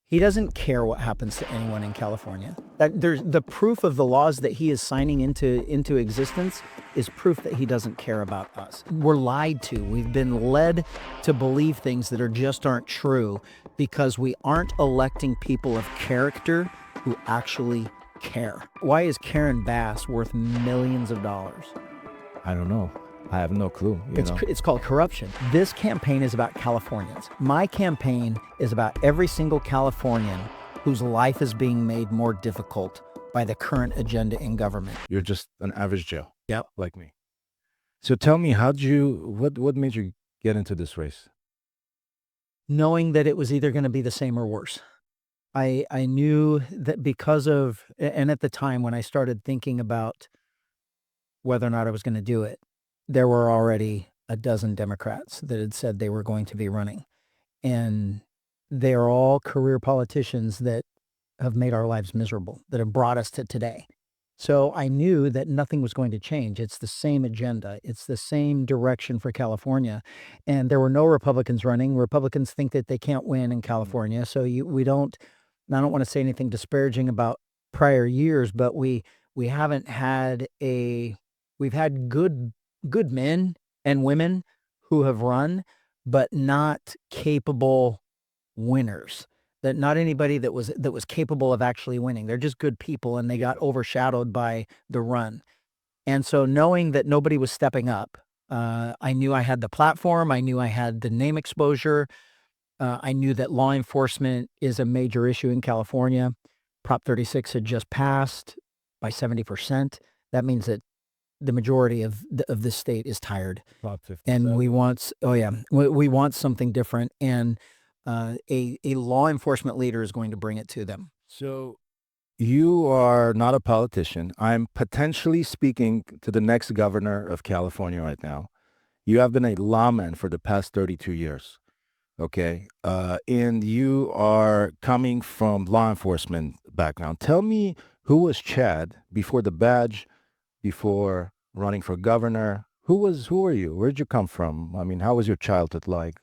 He doesn't care what happens to anyone in California. That there's the proof of the laws that he is signing into existence is proof that he doesn't care about us. We're lied to. We've been led to believe things that just aren't true because we aren't electing people of character who actually care. Why is Karen Bass worth millions of dollars? I don't know. I have no clue. It's called corruption. This campaign is about Californians. My campaign is about every single Californian whose life is being made more difficult by the current agenda in government. You're just an average Joe. Yep. Like me. So tell me, what made you get into this race? Knowing that it was either going to be the same or worse. I knew that because of, and at the time when I started thinking about whether or not I was going to do it, there were already a dozen Democrats that had said they were going to be running. And they are all career politicians that have made our lives miserable, that have brought us to today. So I knew that nothing was going to change. It's the same agenda. It's the same direction for California. And there were no Republicans running. Republicans think that they can't win in California. So I don't want to say anything disparaging about prior years, but we've had good men and women who have run, but not capable winners. That not anybody that was capable of actually winning. They're just good people, and they got overshadowed by the run. And so knowing that nobody was stepping up, I knew I had the platform. I knew I had the name exposure. I knew that law enforcement is a major issue in California. Prop 36 had just passed by 70%. That means that the majority of this state is tired, and we want something different, and a law enforcement leader is going to bring it to them. So you are not a politician. I'm potentially speaking to the next governor of California right now. You have been a lawman for the past 32 years. Okay. And you are coming from law enforcement background. Tell me, who was Chad before the badge, before running for governor? Who are you? Where'd you come from? I mean, how was your childhood like?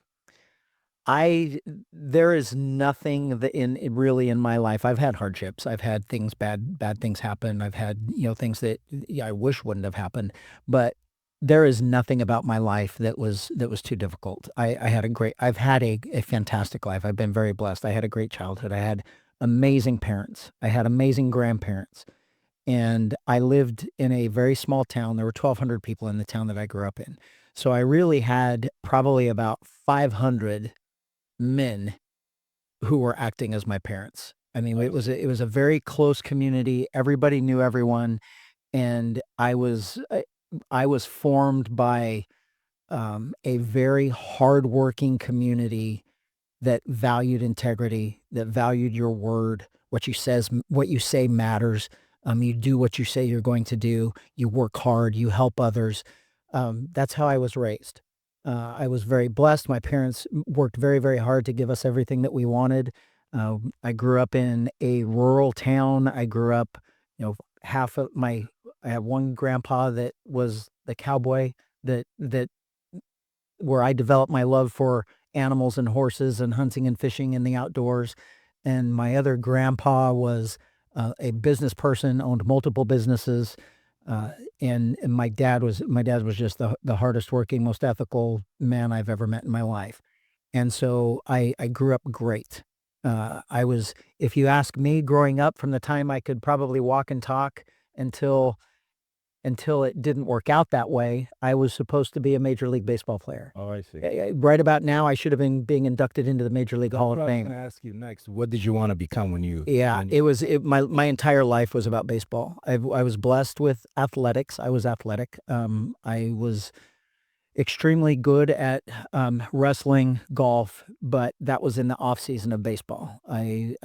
There is nothing that really in my life. I've had hardships. I've had bad things happen. I've had, things that I wish wouldn't have happened, but there is nothing about my life that was too difficult. I've had a fantastic life. I've been very blessed. I had a great childhood. I had amazing parents. I had amazing grandparents. And I lived in a very small town. There were 1,200 people in the town that I grew up in. So I really had probably about 500 men who were acting as my parents. I mean, it was a very close community. Everybody knew everyone, and I was formed by a very hardworking community that valued integrity, that valued your word. What you say matters. You do what you say you're going to do. You work hard. You help others. That's how I was raised. I was very blessed. My parents worked very, very hard to give us everything that we wanted. I grew up in a rural town. I grew up, I have one grandpa that was the cowboy that where I developed my love for animals and horses and hunting and fishing in the outdoors. And my other grandpa was a business person, owned multiple businesses. And my dad was just the hardest working, most ethical man I've ever met in my life. And so I grew up great. If you ask me, growing up, from the time I could probably walk and talk until it didn't work out that way, I was supposed to be a Major League Baseball player. Oh, I see. Right about now, I should have been being inducted into the Major League Hall of Fame. I was going to ask you next. What did you want to become when you? Yeah, my entire life was about baseball. I was blessed with athletics. I was athletic. I was extremely good at wrestling, golf, but that was in the off season of baseball. I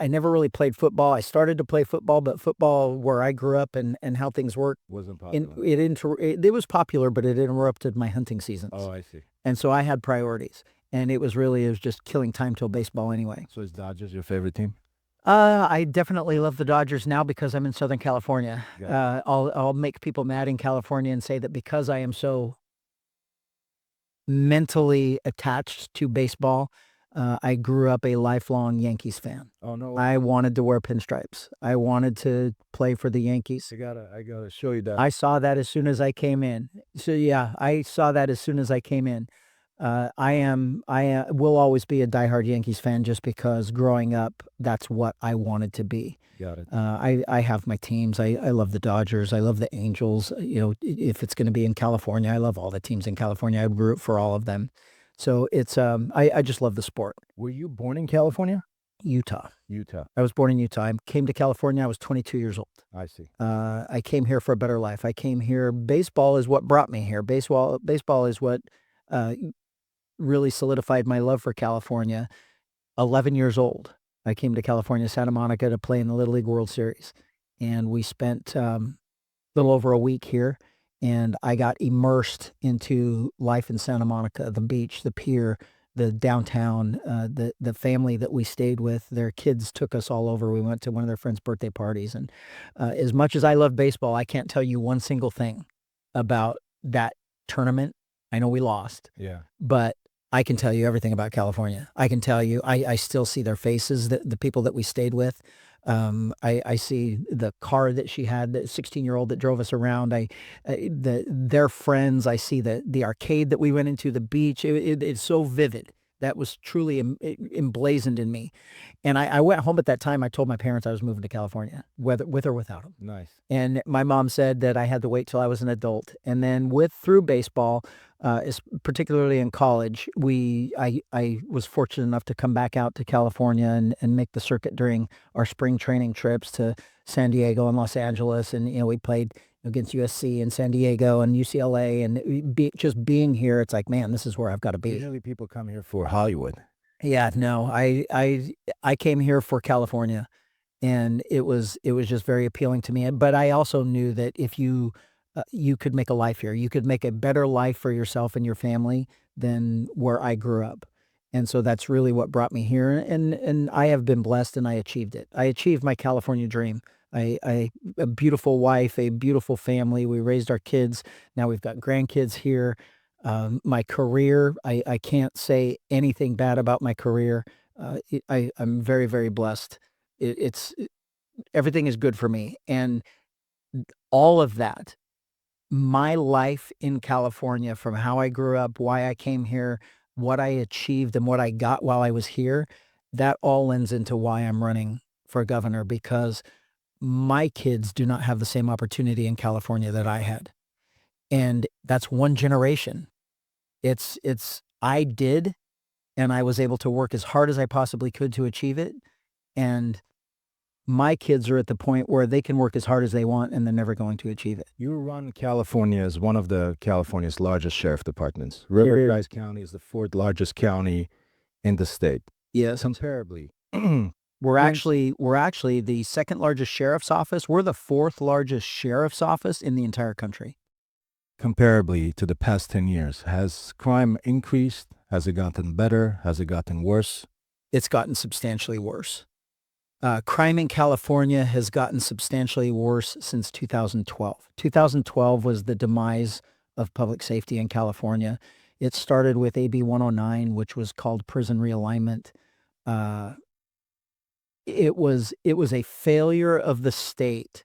never really played football. I started to play football, but football where I grew up and how things work Wasn't popular. It was popular, but it interrupted my hunting seasons. Oh, I see. And so I had priorities, and it was just killing time till baseball anyway. So is Dodgers your favorite team? I definitely love the Dodgers now because I'm in Southern California. Yeah. I'll make people mad in California and say that because I am so mentally attached to baseball, I grew up a lifelong Yankees fan. Oh no, I wanted to wear pinstripes. I wanted to play for the Yankees. I gotta show you that. I saw that as soon as I came in. So, yeah, I saw that as soon as I came in. I will always be a diehard Yankees fan just because growing up, that's what I wanted to be. Got it. I have my teams. I love the Dodgers. I love the Angels. You know, if it's going to be in California, I love all the teams in California. I root for all of them. So it's I just love the sport. Were you born in California? Utah. Utah. I was born in Utah. I came to California. I was 22 years old. I see. I came here for a better life. I came here. Baseball is what brought me here. Baseball is what uh, really solidified my love for California. 11 years old, I came to California, Santa Monica, to play in the Little League World Series, and we spent a little over a week here. And I got immersed into life in Santa Monica, the beach, the pier, the downtown, the family that we stayed with. Their kids took us all over. We went to one of their friends' birthday parties, and as much as I love baseball, I can't tell you one single thing about that tournament. I know we lost, Yeah. but I can tell you everything about California. I can tell you, I still see their faces, the people that we stayed with. I see the car that she had, the 16-year-old that drove us around. Their friends. I see the arcade that we went into, the beach. It's so vivid. That was truly emblazoned in me. And I went home at that time. I told my parents I was moving to California, whether with or without them. Nice. And my mom said that I had to wait till I was an adult. And then through baseball, particularly in college, I was fortunate enough to come back out to California and make the circuit during our spring training trips to San Diego and Los Angeles. And, we played against USC and San Diego and UCLA. And just being here, it's like, man, this is where I've got to be. Usually people come here for Hollywood. Yeah, no, I came here for California, and it was just very appealing to me. But I also knew that if you could make a life here, you could make a better life for yourself and your family than where I grew up. And so that's really what brought me here. And I have been blessed, and I achieved it. I achieved my California dream. I a beautiful wife, a beautiful family. We raised our kids. Now we've got grandkids here. My career, I can't say anything bad about my career. I'm very, very blessed. Everything is good for me. And all of that, my life in California, from how I grew up, why I came here, what I achieved, and what I got while I was here, that all lends into why I'm running for governor, because my kids do not have the same opportunity in California that I had. And that's one generation. I did, and I was able to work as hard as I possibly could to achieve it. And my kids are at the point where they can work as hard as they want, and they're never going to achieve it. You run California as one of the California's largest sheriff departments. Here. Riverside County is the fourth largest county in the state. Yes. Comparably, We're actually the second largest sheriff's office. We're the fourth largest sheriff's office in the entire country. comparably to the past 10 years, has crime increased? Has it gotten better? Has it gotten worse? It's gotten substantially worse. Crime in California has gotten substantially worse since 2012. 2012 was the demise of public safety in California. It started with AB 109, which was called prison realignment. Uh, it was a failure of the state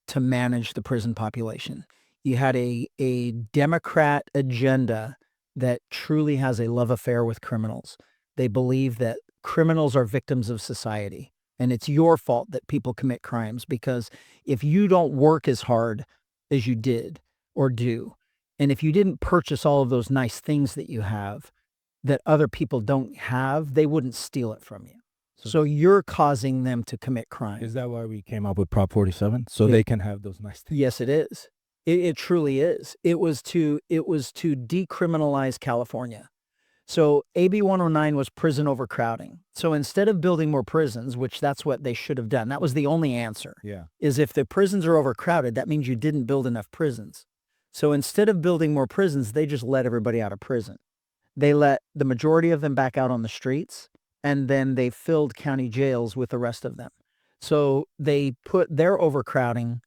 to manage the prison population. You had a Democrat agenda that truly has a love affair with criminals. They believe that criminals are victims of society, and it's your fault that people commit crimes, because if you don't work as hard as you did or do, and if you didn't purchase all of those nice things that you have that other people don't have, they wouldn't steal it from you. So you're causing them to commit crime. Is that why we came up with Prop 47? So Yeah. they can have those nice things? Yes, it is. It truly is. It was to decriminalize California. So AB 109 was prison overcrowding. So instead of building more prisons, which that's what they should have done, that was the only answer. Yeah. Is if the prisons are overcrowded, that means you didn't build enough prisons. So instead of building more prisons, they just let everybody out of prison. They let the majority of them back out on the streets, and then they filled county jails with the rest of them. So they put their overcrowding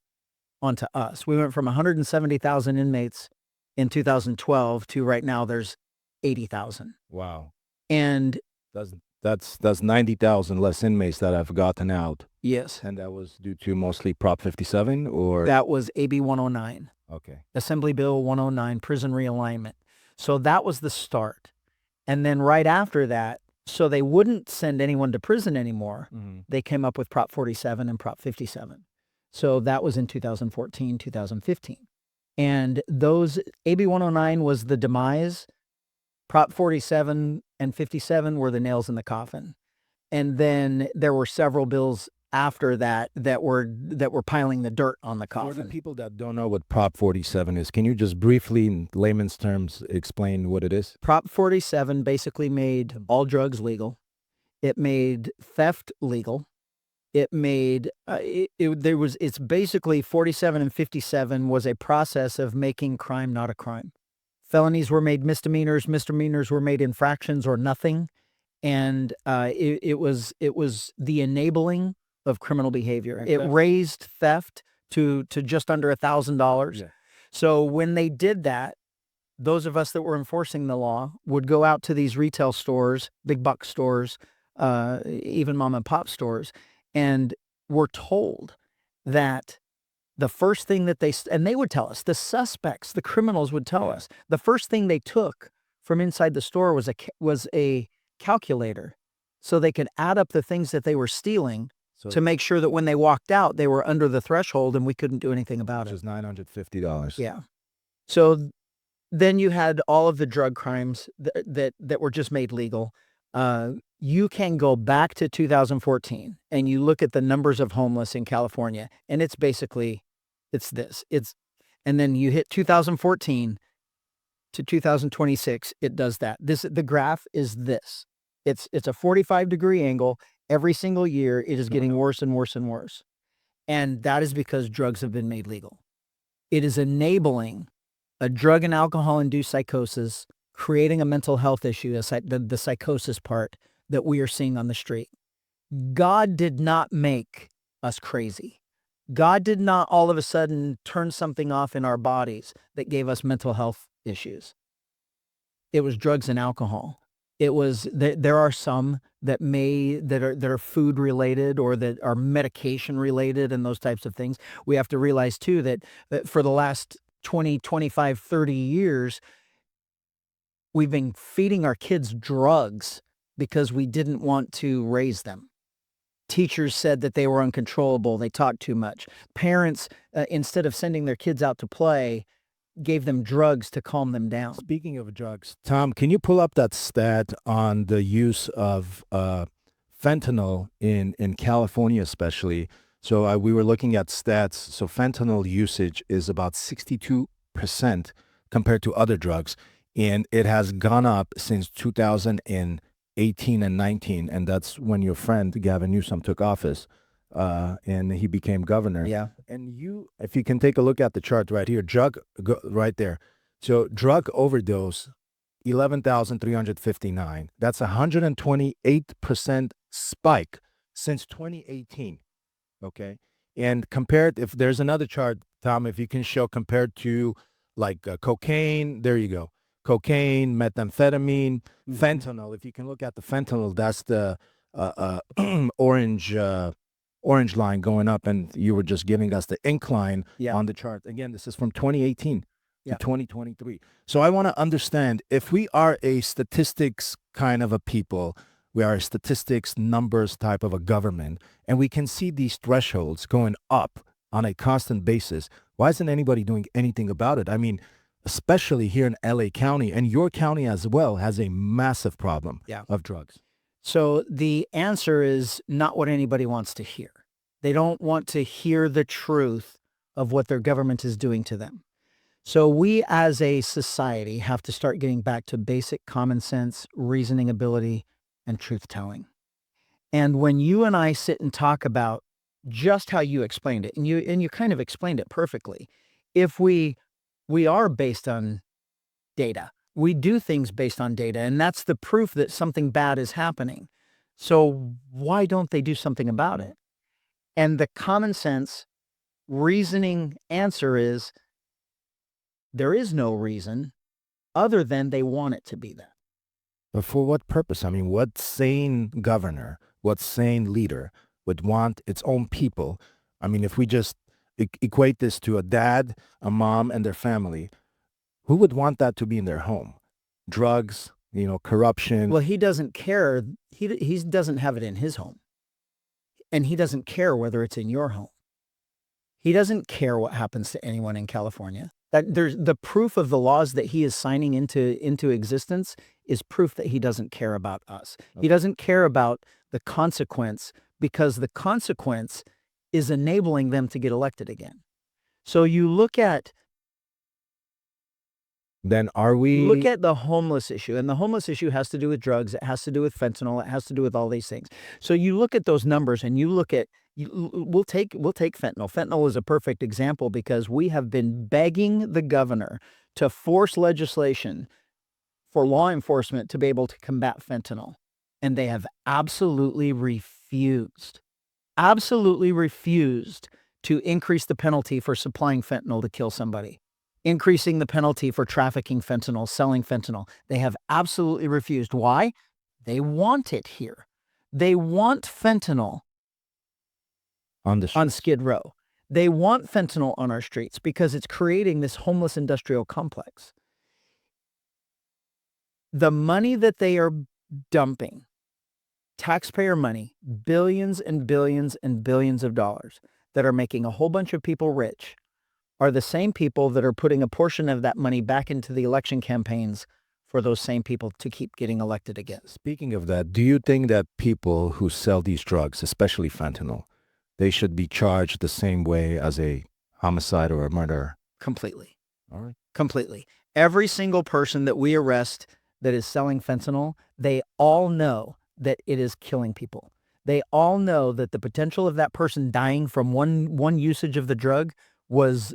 onto us. We went from 170,000 inmates in 2012 to right now there's 80,000. Wow. And Doesn't That's 90,000 less inmates that have gotten out. Yes. And that was due to mostly Prop 57 or That was AB 109, okay. Assembly Bill 109, prison realignment. So that was the start. And then right after that, so they wouldn't send anyone to prison anymore, they came up with Prop 47 and Prop 57. So that was in 2014, 2015. And those AB 109 was the demise. Prop 47 and 57 were the nails in the coffin. And then there were several bills after that that were piling the dirt on the For the coffin. people that don't know what Prop 47 is, can you just briefly, in layman's terms, explain what it is? Prop 47 basically made all drugs legal. It made theft legal. It made it's basically 47 and 57 was a process of making crime not a crime. Felonies were made misdemeanors, misdemeanors were made infractions or nothing, and it was the enabling of criminal behavior. It raised theft to just under $1,000. Yeah. So when they did that, those of us that were enforcing the law would go out to these retail stores, big box stores, even mom and pop stores, and were told that the first thing that and they would tell us, the suspects, the criminals would tell us, the first thing they took from inside the store was a calculator, so they could add up the things that they were stealing to make sure that when they walked out, they were under the threshold and we couldn't do anything about Which it. is $950. Yeah. So then you had all of the drug crimes that were just made legal. You can go back to 2014 and you look at the numbers of homeless in California, and it's basically this. And then you hit 2014 to 2026, it does that. The graph is this. It's a 45-degree angle. Every single year it is getting worse and worse and worse. And that is because drugs have been made legal. It is enabling a drug and alcohol-induced psychosis, creating a mental health issue, the psychosis part that we are seeing on the street. God did not make us crazy. God did not all of a sudden turn something off in our bodies that gave us mental health issues. It was drugs and alcohol. It was there are some that are food related or that are medication related and those types of things. We have to realize too that for the last 20, 25, 30 years, we've been feeding our kids drugs because we didn't want to raise them. Teachers said that they were uncontrollable. They talked too much. Parents, instead of sending their kids out to play, gave them drugs to calm them down. Speaking of drugs, Tom, can you pull up that stat on the use of fentanyl in California, especially? So we were looking at stats. So fentanyl usage is about 62% compared to other drugs, and it has gone up since 2018 and 19, and that's when your friend Gavin Newsom took office. And he became governor. Yeah. And if you can take a look at the chart right here, right there. So drug overdose, 11,359. That's a 128% spike since 2018. Okay. And compared, if there's another chart, Tom, if you can show compared to like cocaine, there you go. Cocaine, methamphetamine, fentanyl. If you can look at the fentanyl, that's the orange line going up, and you were just giving us the incline on the chart. Again, this is from 2018 to 2023. So I want to understand, if we are a statistics kind of a people, we are a statistics numbers type of a government, and we can see these thresholds going up on a constant basis, why isn't anybody doing anything about it? I mean, especially here in LA County, and your county as well has a massive problem of drugs. So the answer is not what anybody wants to hear. They don't want to hear the truth of what their government is doing to them. So we as a society have to start getting back to basic common sense, reasoning ability, and truth-telling. And when you and I sit and talk about just how you explained it, and you kind of explained it perfectly, if we are based on data, we do things based on data, and that's the proof that something bad is happening. So why don't they do something about it? And the common sense reasoning answer is there is no reason other than they want it to be that. But for what purpose? I mean, what sane governor, what sane leader would want its own people? I mean, if we just equate this to a dad, a mom, and their family, who would want that to be in their home? Drugs, corruption. Well, he doesn't care. He doesn't have it in his home. And he doesn't care whether it's in your home. He doesn't care what happens to anyone in California. That there's the proof of the laws that he is signing into existence is proof that he doesn't care about us. He doesn't care about the consequence because the consequence is enabling them to get elected again. So you look at Then are we? Look at the homeless issue, and the homeless issue has to do with drugs, it has to do with fentanyl, it has to do with all these things. So you look at those numbers and you look at we'll take fentanyl. Fentanyl is a perfect example because we have been begging the governor to force legislation for law enforcement to be able to combat fentanyl, and they have absolutely refused to increase the penalty for supplying fentanyl to kill somebody, increasing the penalty for trafficking fentanyl, selling fentanyl. They have absolutely refused. Why? They want it here. They want fentanyl on Skid Row. They want fentanyl on our streets because it's creating this homeless industrial complex. The money that they are dumping, taxpayer money, billions and billions and billions of dollars that are making a whole bunch of people rich, are the same people that are putting a portion of that money back into the election campaigns for those same people to keep getting elected again. Speaking of that, do you think that people who sell these drugs, especially fentanyl, they should be charged the same way as a homicide or a murderer? Completely. All right. Completely. Every single person that we arrest that is selling fentanyl, they all know that it is killing people. They all know that the potential of that person dying from one usage of the drug was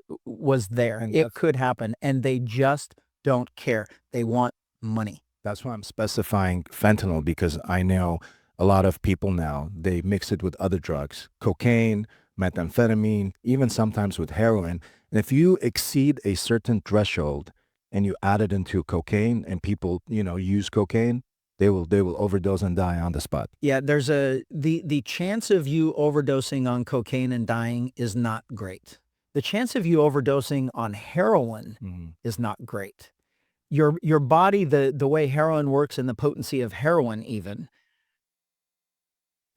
there. And it could happen, and they just don't care. They want money. That's why I'm specifying fentanyl, because I know a lot of people now, they mix it with other drugs, cocaine, methamphetamine, even sometimes with heroin. And if you exceed a certain threshold and you add it into cocaine and people, use cocaine, they will overdose and die on the spot. Yeah, there's the chance of you overdosing on cocaine and dying is not great. The chance of you overdosing on heroin is not great. Your body, the way heroin works and the potency of heroin even,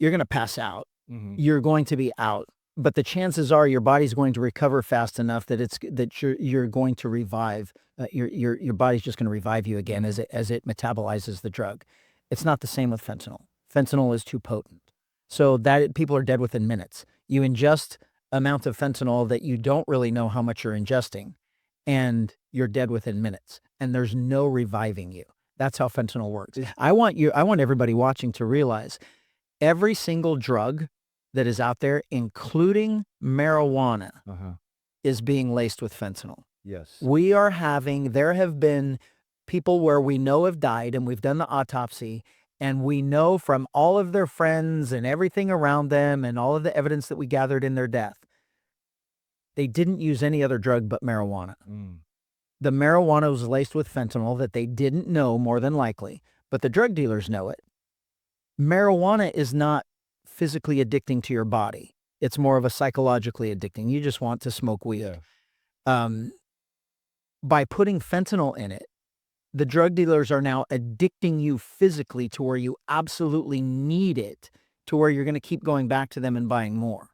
you're going to pass out. You're going to be out. But the chances are your body's going to recover fast enough that you're going to revive. Your body's just going to revive you again as it metabolizes the drug. It's not the same with fentanyl. Fentanyl is too potent. So that people are dead within minutes. You ingest amount of fentanyl that you don't really know how much you're ingesting, and you're dead within minutes, and there's no reviving you. That's how fentanyl works. I want everybody watching to realize every single drug that is out there, including marijuana, is being laced with fentanyl. Yes. There have been people where we know have died, and we've done the autopsy, and we know from all of their friends and everything around them and all of the evidence that we gathered in their death, they didn't use any other drug but marijuana. The marijuana was laced with fentanyl that they didn't know, more than likely, but the drug dealers know it. Marijuana is not physically addicting to your body. It's more of a psychologically addicting. You just want to smoke weed. Yeah. By putting fentanyl in it, the drug dealers are now addicting you physically to where you absolutely need it, to where you're going to keep going back to them and buying more.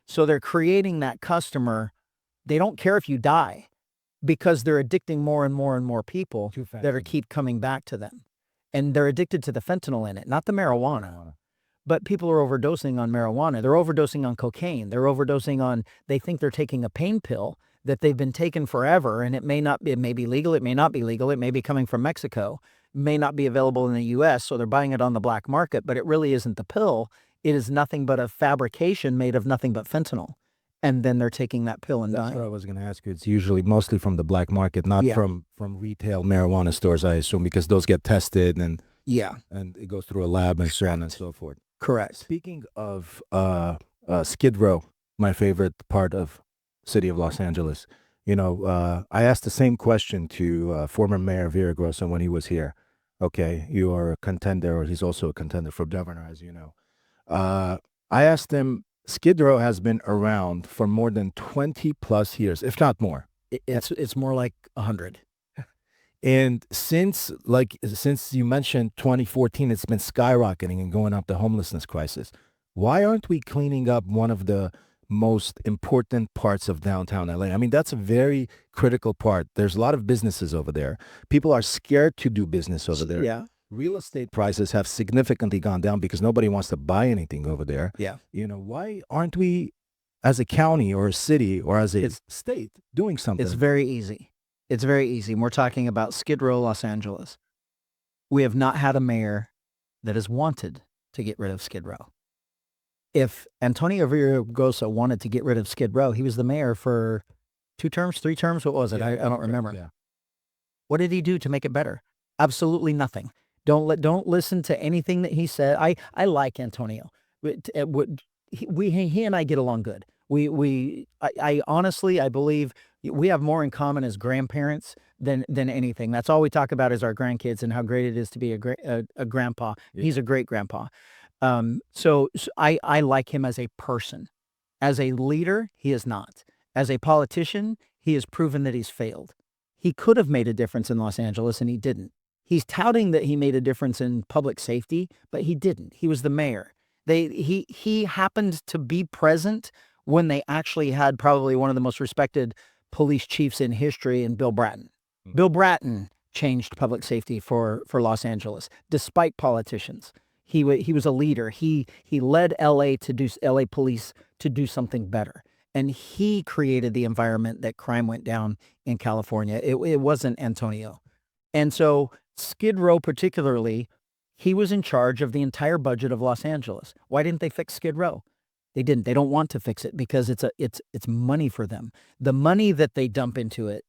So they're creating that customer. They don't care if you die because they're addicting more and more and more people that are keep coming back to them. And they're addicted to the fentanyl in it, not the marijuana. But people are overdosing on marijuana. They're overdosing on cocaine. They're overdosing on, they think they're taking a pain pill that they've been taking forever, and it may be legal, it may not be legal, it may be coming from Mexico, may not be available in the US, so they're buying it on the black market, but it really isn't the pill. It is nothing but a fabrication made of nothing but fentanyl. And then they're taking that pill and dying. That's what I was going to ask you. It's usually mostly from the black market, not from retail marijuana stores, I assume, because those get tested and it goes through a lab and so on and so forth. Correct. Speaking of Skid Row, my favorite part of city of Los Angeles, I asked the same question to former Mayor Villaraigosa when he was here. Okay, you are a contender, or he's also a contender for governor, as you know. Uh, I asked him, Skid Row has been around for more than 20 plus years, if not more. It's more like 100. And since you mentioned 2014, it's been skyrocketing and going up the homelessness crisis. Why aren't we cleaning up one of the most important parts of downtown LA? I mean, that's a very critical part. There's a lot of businesses over there. People are scared to do business over there. Yeah, Real estate prices have significantly gone down because nobody wants to buy anything over there. yeah. Why aren't we, as a county or a city or as a It's state, doing it's something? very easy. It's very easy. And we're talking about Skid Row, Los Angeles. We have not had a mayor that has wanted to get rid of Skid Row. If Antonio Villaraigosa wanted to get rid of Skid Row, he was the mayor for 2 terms, 3 terms. What was it? I don't remember. Yeah. What did he do to make it better? Absolutely nothing. Don't listen to anything that he said. I like Antonio. He and I get along good. I honestly I believe we have more in common as grandparents than anything. That's all we talk about is our grandkids and how great it is to be a grandpa. Yeah. He's a great grandpa. So I like him as a person. As a leader, he is not. As a politician, he has proven that he's failed. He could have made a difference in Los Angeles, and he didn't. He's touting that he made a difference in public safety, but he didn't. He was the mayor. He happened to be present when they actually had probably one of the most respected police chiefs in history in Bill Bratton. Bill Bratton changed public safety for Los Angeles, despite politicians. He was a leader. He led LA police to do something better. And he created the environment that crime went down in California. It wasn't Antonio. And so Skid Row particularly, he was in charge of the entire budget of Los Angeles. Why didn't they fix Skid Row? They didn't. They don't want to fix it because it's money for them. The money that they dump into it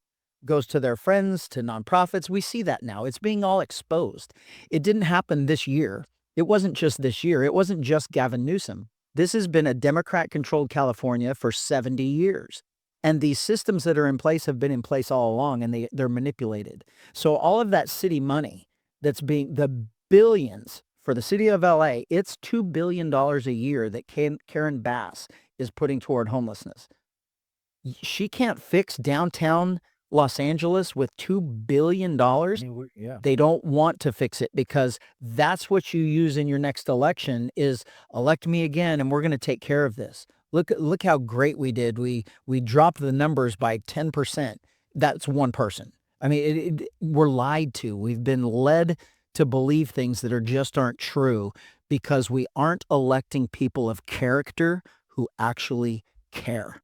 goes to their friends, to nonprofits. We see that now. It's being all exposed. It didn't happen this year. It wasn't just this year. It wasn't just Gavin Newsom. This has been a Democrat-controlled California for 70 years. And these systems that are in place have been in place all along, and they're manipulated. So all of that city money that's being, the billions for the city of LA, it's $2 billion a year that Karen Bass is putting toward homelessness. She can't fix downtown Los Angeles with $2 billion. Yeah. They don't want to fix it because that's what you use in your next election is elect me again and we're going to take care of this. Look how great we did. We dropped the numbers by 10%. That's one person. I mean, we're lied to. We've been led to believe things that just aren't true because we aren't electing people of character who actually care.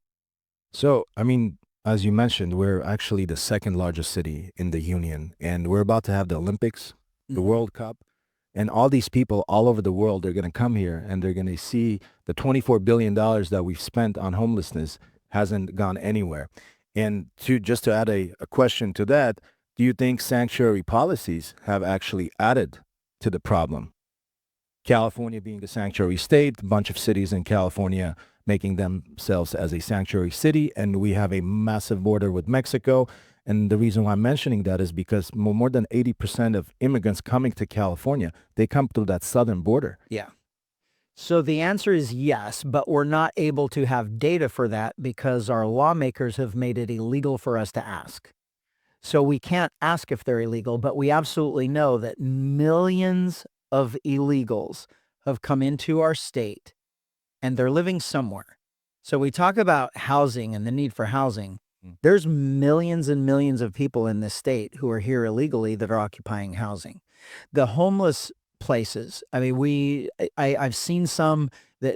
So, I mean, as you mentioned, we're actually the second largest city in the union, and we're about to have the Olympics, the World Cup, and all these people all over the world, they're going to come here and they're going to see the $24 billion that we've spent on homelessness hasn't gone anywhere. And to add a question to that, do you think sanctuary policies have actually added to the problem? California being a sanctuary state, a bunch of cities in California making themselves as a sanctuary city, and we have a massive border with Mexico. And the reason why I'm mentioning that is because more than 80% of immigrants coming to California, they come through that southern border. Yeah. So the answer is yes, but we're not able to have data for that because our lawmakers have made it illegal for us to ask. So we can't ask if they're illegal, but we absolutely know that millions of illegals have come into our state and they're living somewhere. So we talk about housing and the need for housing. There's millions and millions of people in this state who are here illegally that are occupying housing. The homeless places, I mean, I've seen some that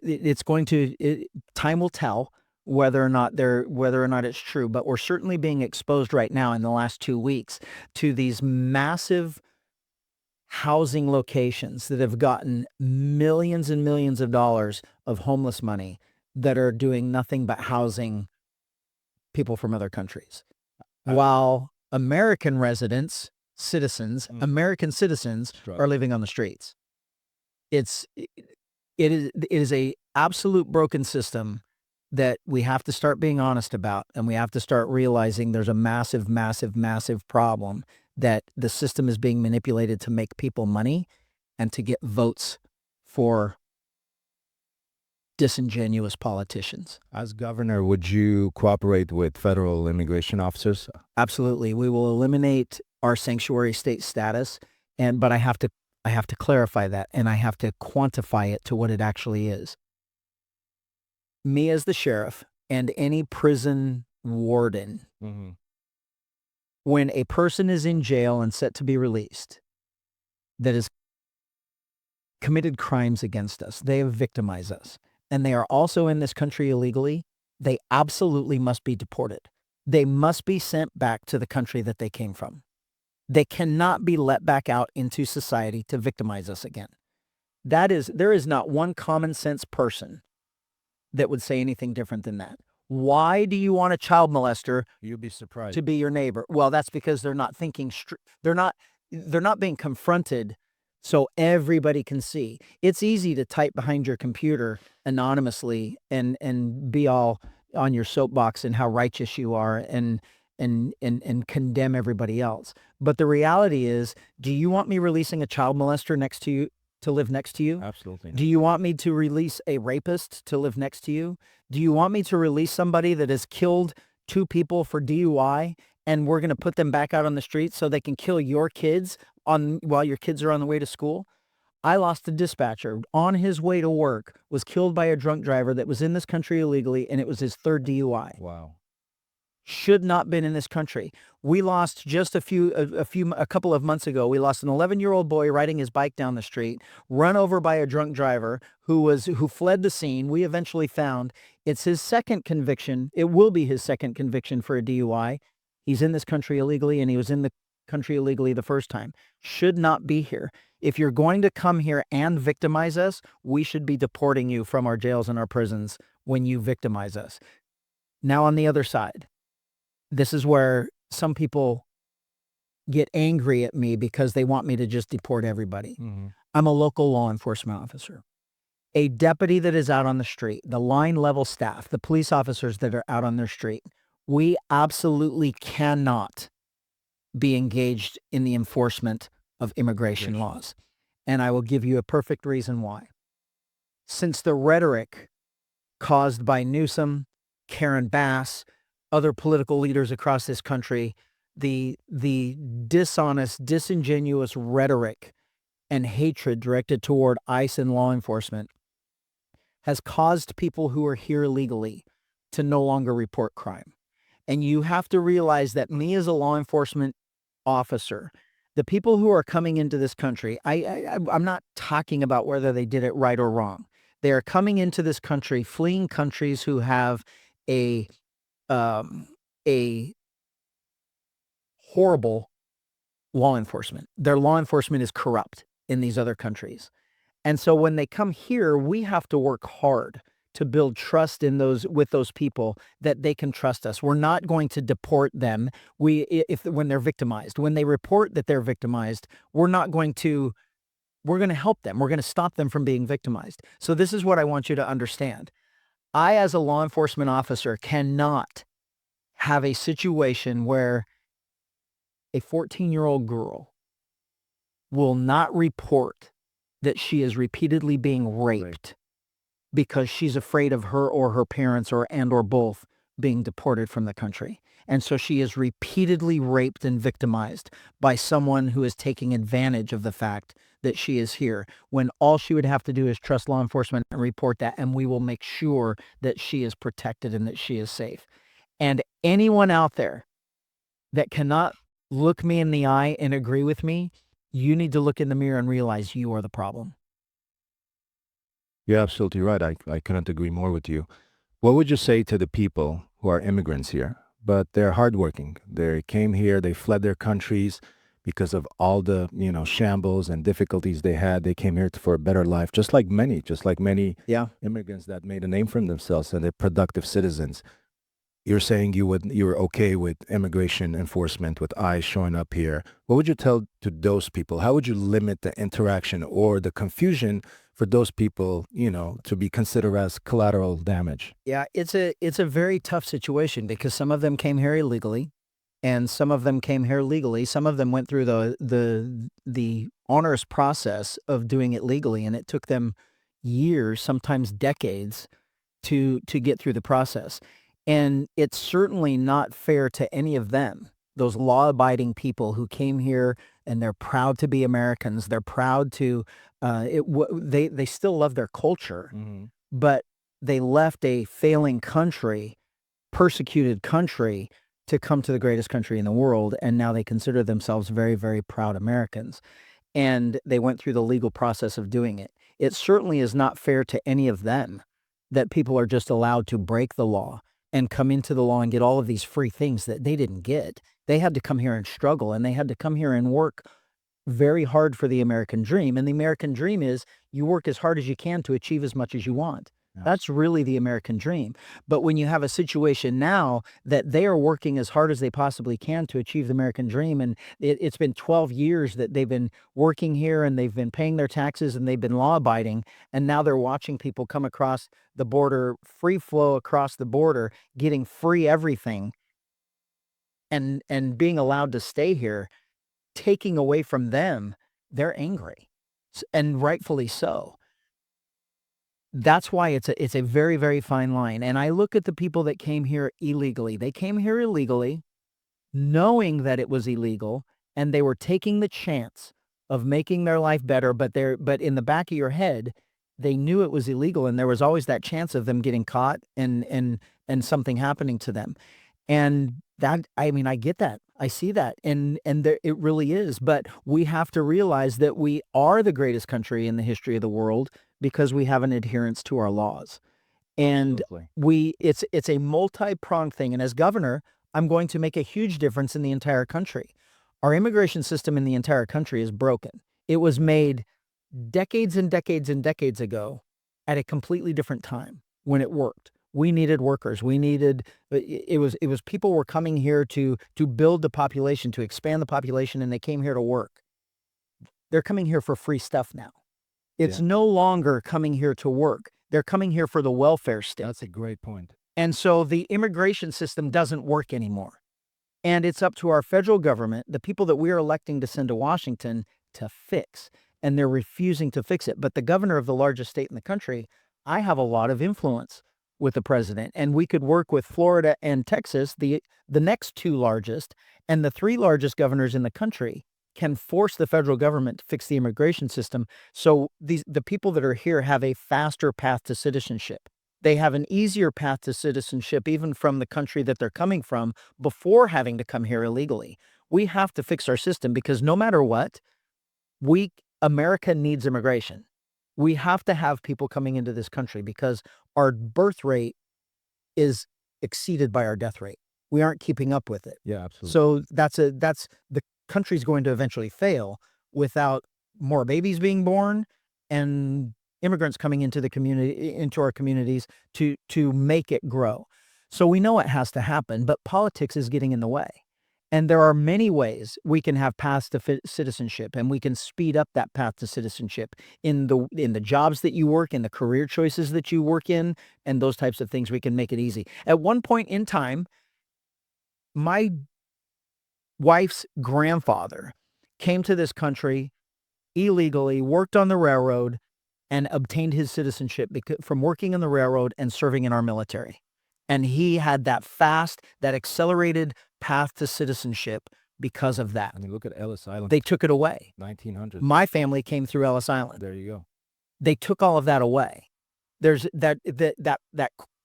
time will tell whether or not it's true, but we're certainly being exposed right now in the last 2 weeks to these massive housing locations that have gotten millions and millions of dollars of homeless money that are doing nothing but housing people from other countries. While American American citizens are living on the streets. It is a absolute broken system that we have to start being honest about, and we have to start realizing there's a massive, massive, massive problem that the system is being manipulated to make people money and to get votes for disingenuous politicians. As governor, would you cooperate with federal immigration officers? Absolutely. We will eliminate our sanctuary state status, but I have to clarify that, and I have to quantify it to what it actually is. Me as the sheriff and any prison warden, Mhm. when a person is in jail and set to be released that has committed crimes against us, they have victimized us, and they are also in this country illegally, they absolutely must be deported. They must be sent back to the country that they came from. They cannot be let back out into society to victimize us again. There is not one common sense person that would say anything different than that. Why do you want a child molester You'd be surprised. to be your neighbor? Well, that's because they're not thinking they're not being confronted so everybody can see. It's easy to type behind your computer anonymously and be all on your soapbox and how righteous you are and condemn everybody else. But the reality is, do you want me releasing a child molester next to you to live next to you? Absolutely Do not. you want me to release a rapist to live next to you? Do you want me to release somebody that has killed 2 people for DUI and we're going to put them back out on the streets so they can kill your kids while your kids are on the way to school? I lost a dispatcher on his way to work, was killed by a drunk driver that was in this country illegally, and it was his 3rd DUI. Wow. Should not been in this country. We lost just a couple of months ago, we lost an 11-year-old boy riding his bike down the street, run over by a drunk driver who fled the scene. We eventually found it's his second conviction. It will be his second conviction for a DUI. He's in this country illegally, and he was in the country illegally the first time. Should not be here. If you're going to come here and victimize us, we should be deporting you from our jails and our prisons when you victimize us. Now on the other side, this is where some people get angry at me because they want me to just deport everybody. Mhm. I'm a local law enforcement officer. A deputy that is out on the street, the line level staff, the police officers that are out on their street, we absolutely cannot be engaged in the enforcement of immigration Immigration. laws. And I will give you a perfect reason why. Since the rhetoric caused by Newsom, Karen Bass, other political leaders across this country, the dishonest, disingenuous rhetoric and hatred directed toward ICE and law enforcement has caused people who are here illegally to no longer report crime. And you have to realize that me as a law enforcement officer, the people who are coming into this country, I'm not talking about whether they did it right or wrong. They are coming into this country, fleeing countries who have a a horrible law enforcement. Their law enforcement is corrupt in these other countries. And so when they come here, we have to work hard to build trust with those people that they can trust us. We're not going to deport them when they're victimized. When they report that they're victimized, we're going to help them. We're going to stop them from being victimized. So this is what I want you to understand. I, as a law enforcement officer, cannot have a situation where a 14-year-old girl will not report that she is repeatedly being raped because she's afraid of her or her parents or both being deported from the country. And so she is repeatedly raped and victimized by someone who is taking advantage of the fact that she is here, when all she would have to do is trust law enforcement and report that, and we will make sure that she is protected and that she is safe. And anyone out there that cannot look me in the eye and agree with me, you need to look in the mirror and realize you are the problem. You're absolutely right. I couldn't agree more with you. What would you say to the people who are immigrants here, but they're hardworking? They came here, they fled their countries because of all the, shambles and difficulties they had. They came here for a better life, just like many Yeah. immigrants that made a name for themselves and they're productive citizens. You're saying you were okay with immigration enforcement, with ICE showing up here. What would you tell to those people? How would you limit the interaction or the confusion for those people, to be considered as collateral damage? Yeah, it's a very tough situation because some of them came here illegally. and some of them came here legally. Some of them went through the onerous process of doing it legally, and it took them years, sometimes decades, to get through the process. And it's certainly not fair to any of them, those law-abiding people who came here and they're proud to be Americans. They're proud to they still love their culture, Hmm. but they left a failing country, persecuted country, to come to the greatest country in the world, and now they consider themselves very, very proud Americans, and they went through the legal process of doing it. It certainly is not fair to any of them that people are just allowed to break the law and come into the law and get all of these free things that they didn't get. They had to come here and struggle, and they had to come here and work very hard for the American dream, and the American dream is you work as hard as you can to achieve as much as you want. Yeah. That's really the American dream. But when you have a situation now that they are working as hard as they possibly can to achieve the American dream, and it's been 12 years that they've been working here and they've been paying their taxes and they've been law abiding, and now they're watching people come across the border, free flow across the border, getting free everything and being allowed to stay here, taking away from them, they're angry, and rightfully so. That's why it's a very, very fine line, and I look at the people that came here illegally. They came here illegally, knowing that it was illegal, and they were taking the chance of making their life better, but in the back of your head, they knew it was illegal, and there was always that chance of them getting caught and something happening to them. And that I mean, I get that. I see that, and there it really is, but we have to realize that we are the greatest country in the history of the world because we have an adherence to our laws. And Absolutely. it's a multi-pronged thing, and as governor, I'm going to make a huge difference in the entire country. Our immigration system in the entire country is broken. It was made decades and decades and decades ago at a completely different time when it worked. We needed workers. We needed it was people were coming here to build the population, to expand the population, and they came here to work. They're coming here for free stuff now. Yeah. It's no longer coming here to work. They're coming here for the welfare state. That's a great point. And so the immigration system doesn't work anymore. And it's up to our federal government, the people that we are electing to send to Washington, to fix. And they're refusing to fix it. But the governor of the largest state in the country, I have a lot of influence with the president. And we could work with Florida and Texas, the next two largest, and the three largest governors in the country can force the federal government to fix the immigration system. So the people that are here have a faster path to citizenship. They have an easier path to citizenship, even from the country that they're coming from, before having to come here illegally. We have to fix our system because no matter what, America needs immigration. We have to have people coming into this country because our birth rate is exceeded by our death rate. We aren't keeping up with it. Yeah, absolutely. So that's the country's going to eventually fail without more babies being born and immigrants coming into the community, into our communities to make it grow. So we know it has to happen, but politics is getting in the way. And there are many ways we can have paths to citizenship, and we can speed up that path to citizenship in the jobs that you work, in the career choices that you work in, and those types of things. We can make it easy. At one point in time, my wife's grandfather came to this country illegally, worked on the railroad, and obtained his citizenship from working in the railroad and serving in our military. And he had that fast, that accelerated path to citizenship because of that. I mean, look at Ellis Island. They took it away. 1900. My family came through Ellis Island. There you go. They took all of that away. There's that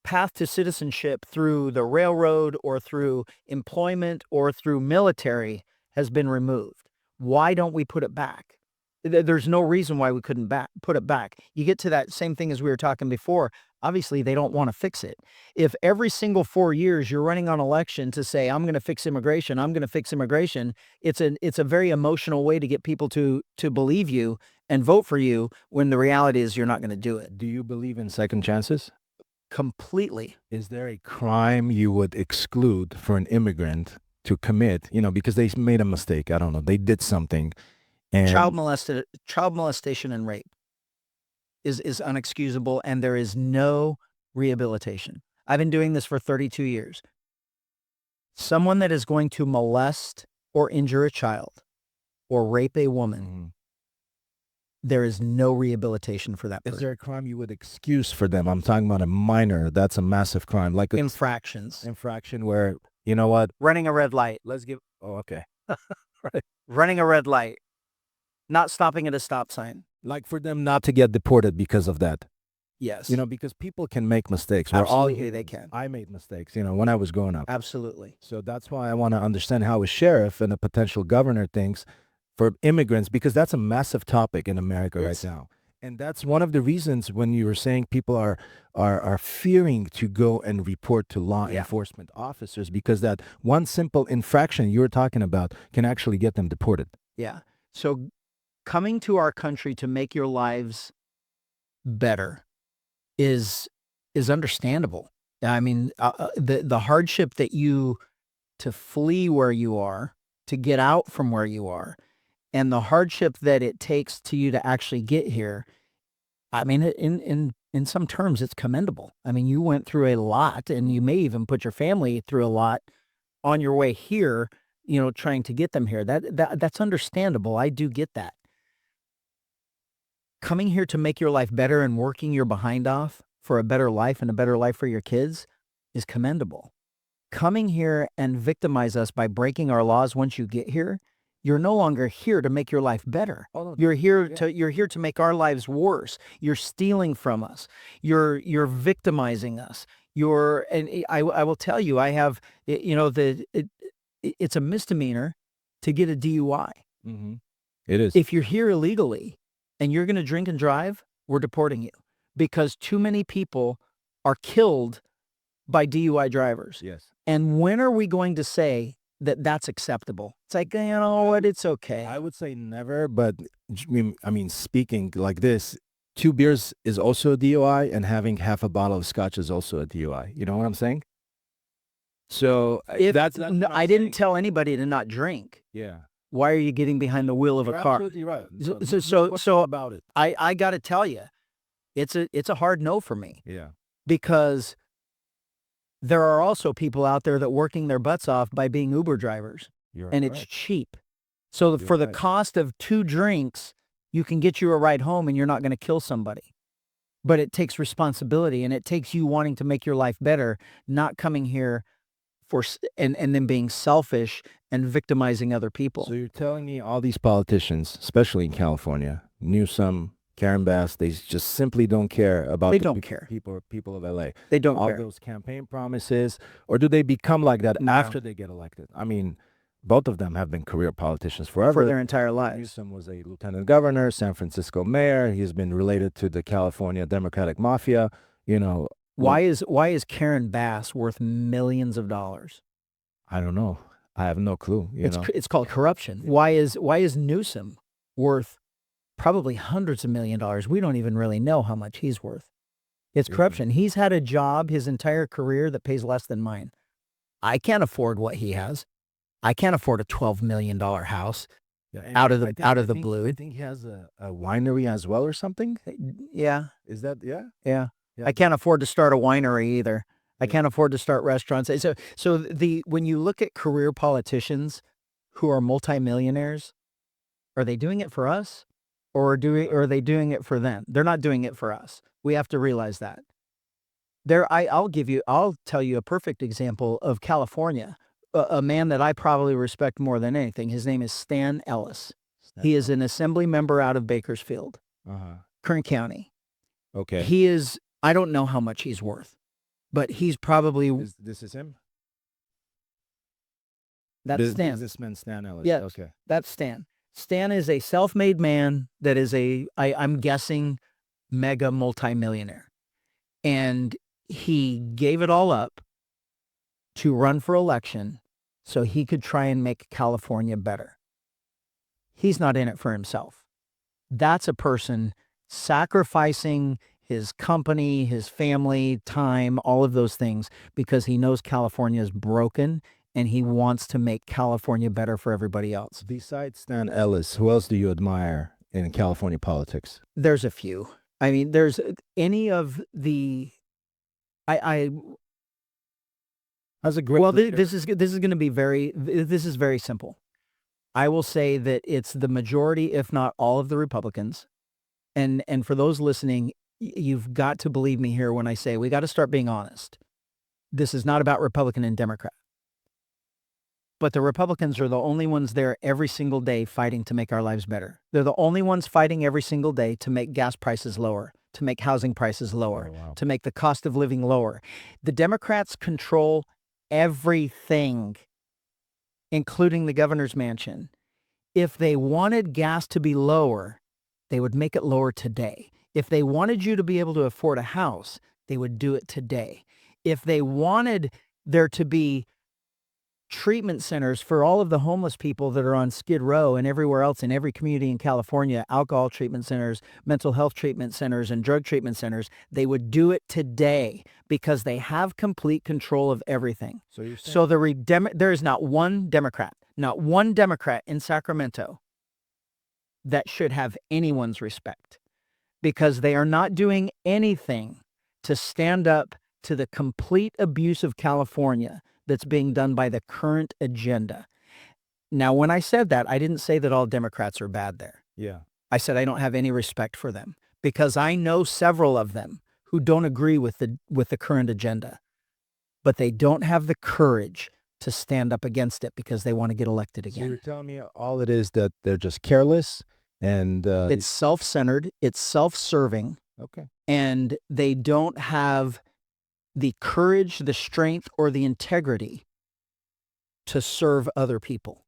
path to citizenship through the railroad or through employment or through military has been removed. Why don't we put it back? There's no reason why we couldn't put it back. You get to that same thing as we were talking before. Obviously, they don't want to fix it. If every single 4 years you're running on election to say, I'm going to fix immigration, I'm going to fix immigration, it's a very emotional way to get people to believe you and vote for you when the reality is you're not going to do it. Do you believe in second chances? Completely. Is there a crime you would exclude for an immigrant to commit, because they made a mistake? I don't know. They did something. And Child molestation and rape is unexcusable, and there is no rehabilitation. I've been doing this for 32 years. Someone that is going to molest or injure a child or rape a woman, Mhm. there is no rehabilitation for that Is person. there a crime you would excuse for them? I'm talking about a minor. That's a massive crime, like an Infractions. infraction where, you know what? Running a red light. Let's give. Oh, okay. Right. Running a red light. Not stopping at a stop sign. Like for them not to get deported because of that. Yes. You know, because people can make mistakes. We're all Absolutely they humans. can. I made mistakes, you know, when I was growing up. Absolutely. So that's why I want to understand how a sheriff and a potential governor thinks for immigrants, because that's a massive topic in America Yes. right now. And that's one of the reasons when you were saying people are fearing to go and report to law Yeah. enforcement officers because that one simple infraction you were talking about can actually get them deported. Yeah. So coming to our country to make your lives better is understandable. I mean, the hardship that you to flee where you are, to get out from where you are, and the hardship that it takes to you to actually get here. I mean, in some terms, it's commendable. I mean, you went through a lot, and you may even put your family through a lot on your way here. You know, trying to get them here. That's understandable. I do get that. Coming here to make your life better and working your behind off for a better life and a better life for your kids is commendable. Coming here and victimize us by breaking our laws once you get here, you're no longer here to make your life better. Oh, no, You're here yeah. to make our lives worse. You're stealing from us. You're victimizing us. I will tell you, I have it's a misdemeanor to get a DUI. Mm-hmm. It is. If you're here illegally and you're going to drink and drive, we're deporting you because too many people are killed by DUI drivers. Yes. And when are we going to say that that's acceptable? It's like, you know what, it's okay. I would say never, but I mean, speaking like this, 2 beers is also a DUI, and having half a bottle of scotch is also a DUI. You know what I'm saying? So that's No, what I'm I didn't saying. tell anybody to not drink. Yeah. Why are you getting behind the wheel of a You're car? absolutely right. So About it. I got to tell you, it's a hard no for me Yeah. because there are also people out there that working their butts off by being Uber drivers, You're and it's right. cheap. So You're for the right. cost of 2 drinks, you can get you a ride home and you're not going to kill somebody. But it takes responsibility, and it takes you wanting to make your life better, not coming here and then being selfish and victimizing other people. So you're telling me all these politicians, especially in California, Newsom, Karen Bass, they just simply don't care about They the don't care. people of LA. They don't All care. those campaign promises, or do they become like that No. after they get elected? I mean, both of them have been career politicians forever. For their entire lives. Newsom was a lieutenant governor, San Francisco mayor. He's been related to the California Democratic Mafia. You know, Why is Karen Bass worth millions of dollars? I don't know. I have no clue. It's called corruption. Why is Newsom worth probably hundreds of million dollars? We don't even really know how much he's worth. It's corruption. He's had a job his entire career that pays less than mine. I can't afford what he has. I can't afford a $12 million house out of the blue. I think he has a winery as well or something. Yeah. Is that yeah? Yeah. Yeah. I can't afford to start a winery either. I Yeah. can't afford to start restaurants. So when you look at career politicians who are multimillionaires, are they doing it for us or are they doing it for them? They're not doing it for us. We have to realize that. I'll tell you a perfect example of California, a man that I probably respect more than anything. His name is Stan Ellis. He is an assembly member out of Bakersfield, Kern County. Okay. I don't know how much he's worth, but he's probably, This is him? that's Stan. Businessman Stan Ellis. Yes. Okay. That's Stan. Stan is a self-made man that is I'm guessing, mega multimillionaire. And he gave it all up to run for election so he could try and make California better. He's not in it for himself. That's a person sacrificing his company, his family, time, all of those things because he knows California is broken and he wants to make California better for everybody else. Besides Stan Ellis, who else do you admire in California politics? There's a few. I mean, there's any of the, I That's a great. Well, this is going to be this is very simple. This is very simple. I will say that it's the majority, if not all of the Republicans. And for those listening, you've got to believe me here when I say we got to start being honest. This is not about Republican and Democrat. But the Republicans are the only ones there every single day fighting to make our lives better. They're the only ones fighting every single day to make gas prices lower, to make housing prices lower, Oh, wow. to make the cost of living lower. The Democrats control everything, including the governor's mansion. If they wanted gas to be lower, they would make it lower today. If they wanted you to be able to afford a house, they would do it today. If they wanted there to be treatment centers for all of the homeless people that are on Skid Row and everywhere else in every community in California, alcohol treatment centers, mental health treatment centers, and drug treatment centers, they would do it today because they have complete control of everything. So you're saying So there is not one Democrat in Sacramento that should have anyone's respect because they are not doing anything to stand up to the complete abuse of California that's being done by the current agenda. Now, when I said that, I didn't say that all Democrats are bad there. yeah. I said I don't have any respect for them because I know several of them who don't agree with the current agenda, but they don't have the courage to stand up against it because they want to get elected So you're again. telling me all it is that they're just careless and It's self-centered, it's self-serving, okay. and they don't have the courage, the strength, or the integrity to serve other people.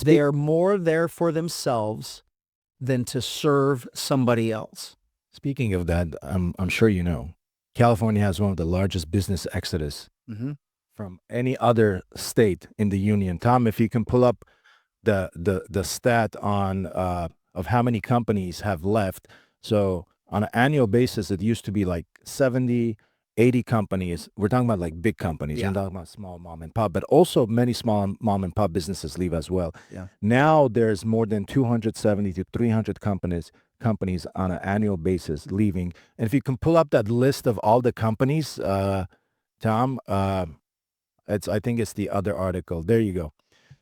They are more there for themselves than to serve somebody else. Speaking of that, I'm sure you know, California has one of the largest business exodus from any other state in the union. Tom, if you can pull up the stat on of how many companies have left. So on an annual basis, it used to be like 70, 80 companies. We're talking about like big companies. Yeah. We're talking about small mom and pop, but also many small mom and pop businesses leave as well. Yeah. Now there's more than 270 to 300 companies on an annual basis leaving. And if you can pull up that list of all the companies, Tom, I think it's the other article. There you go.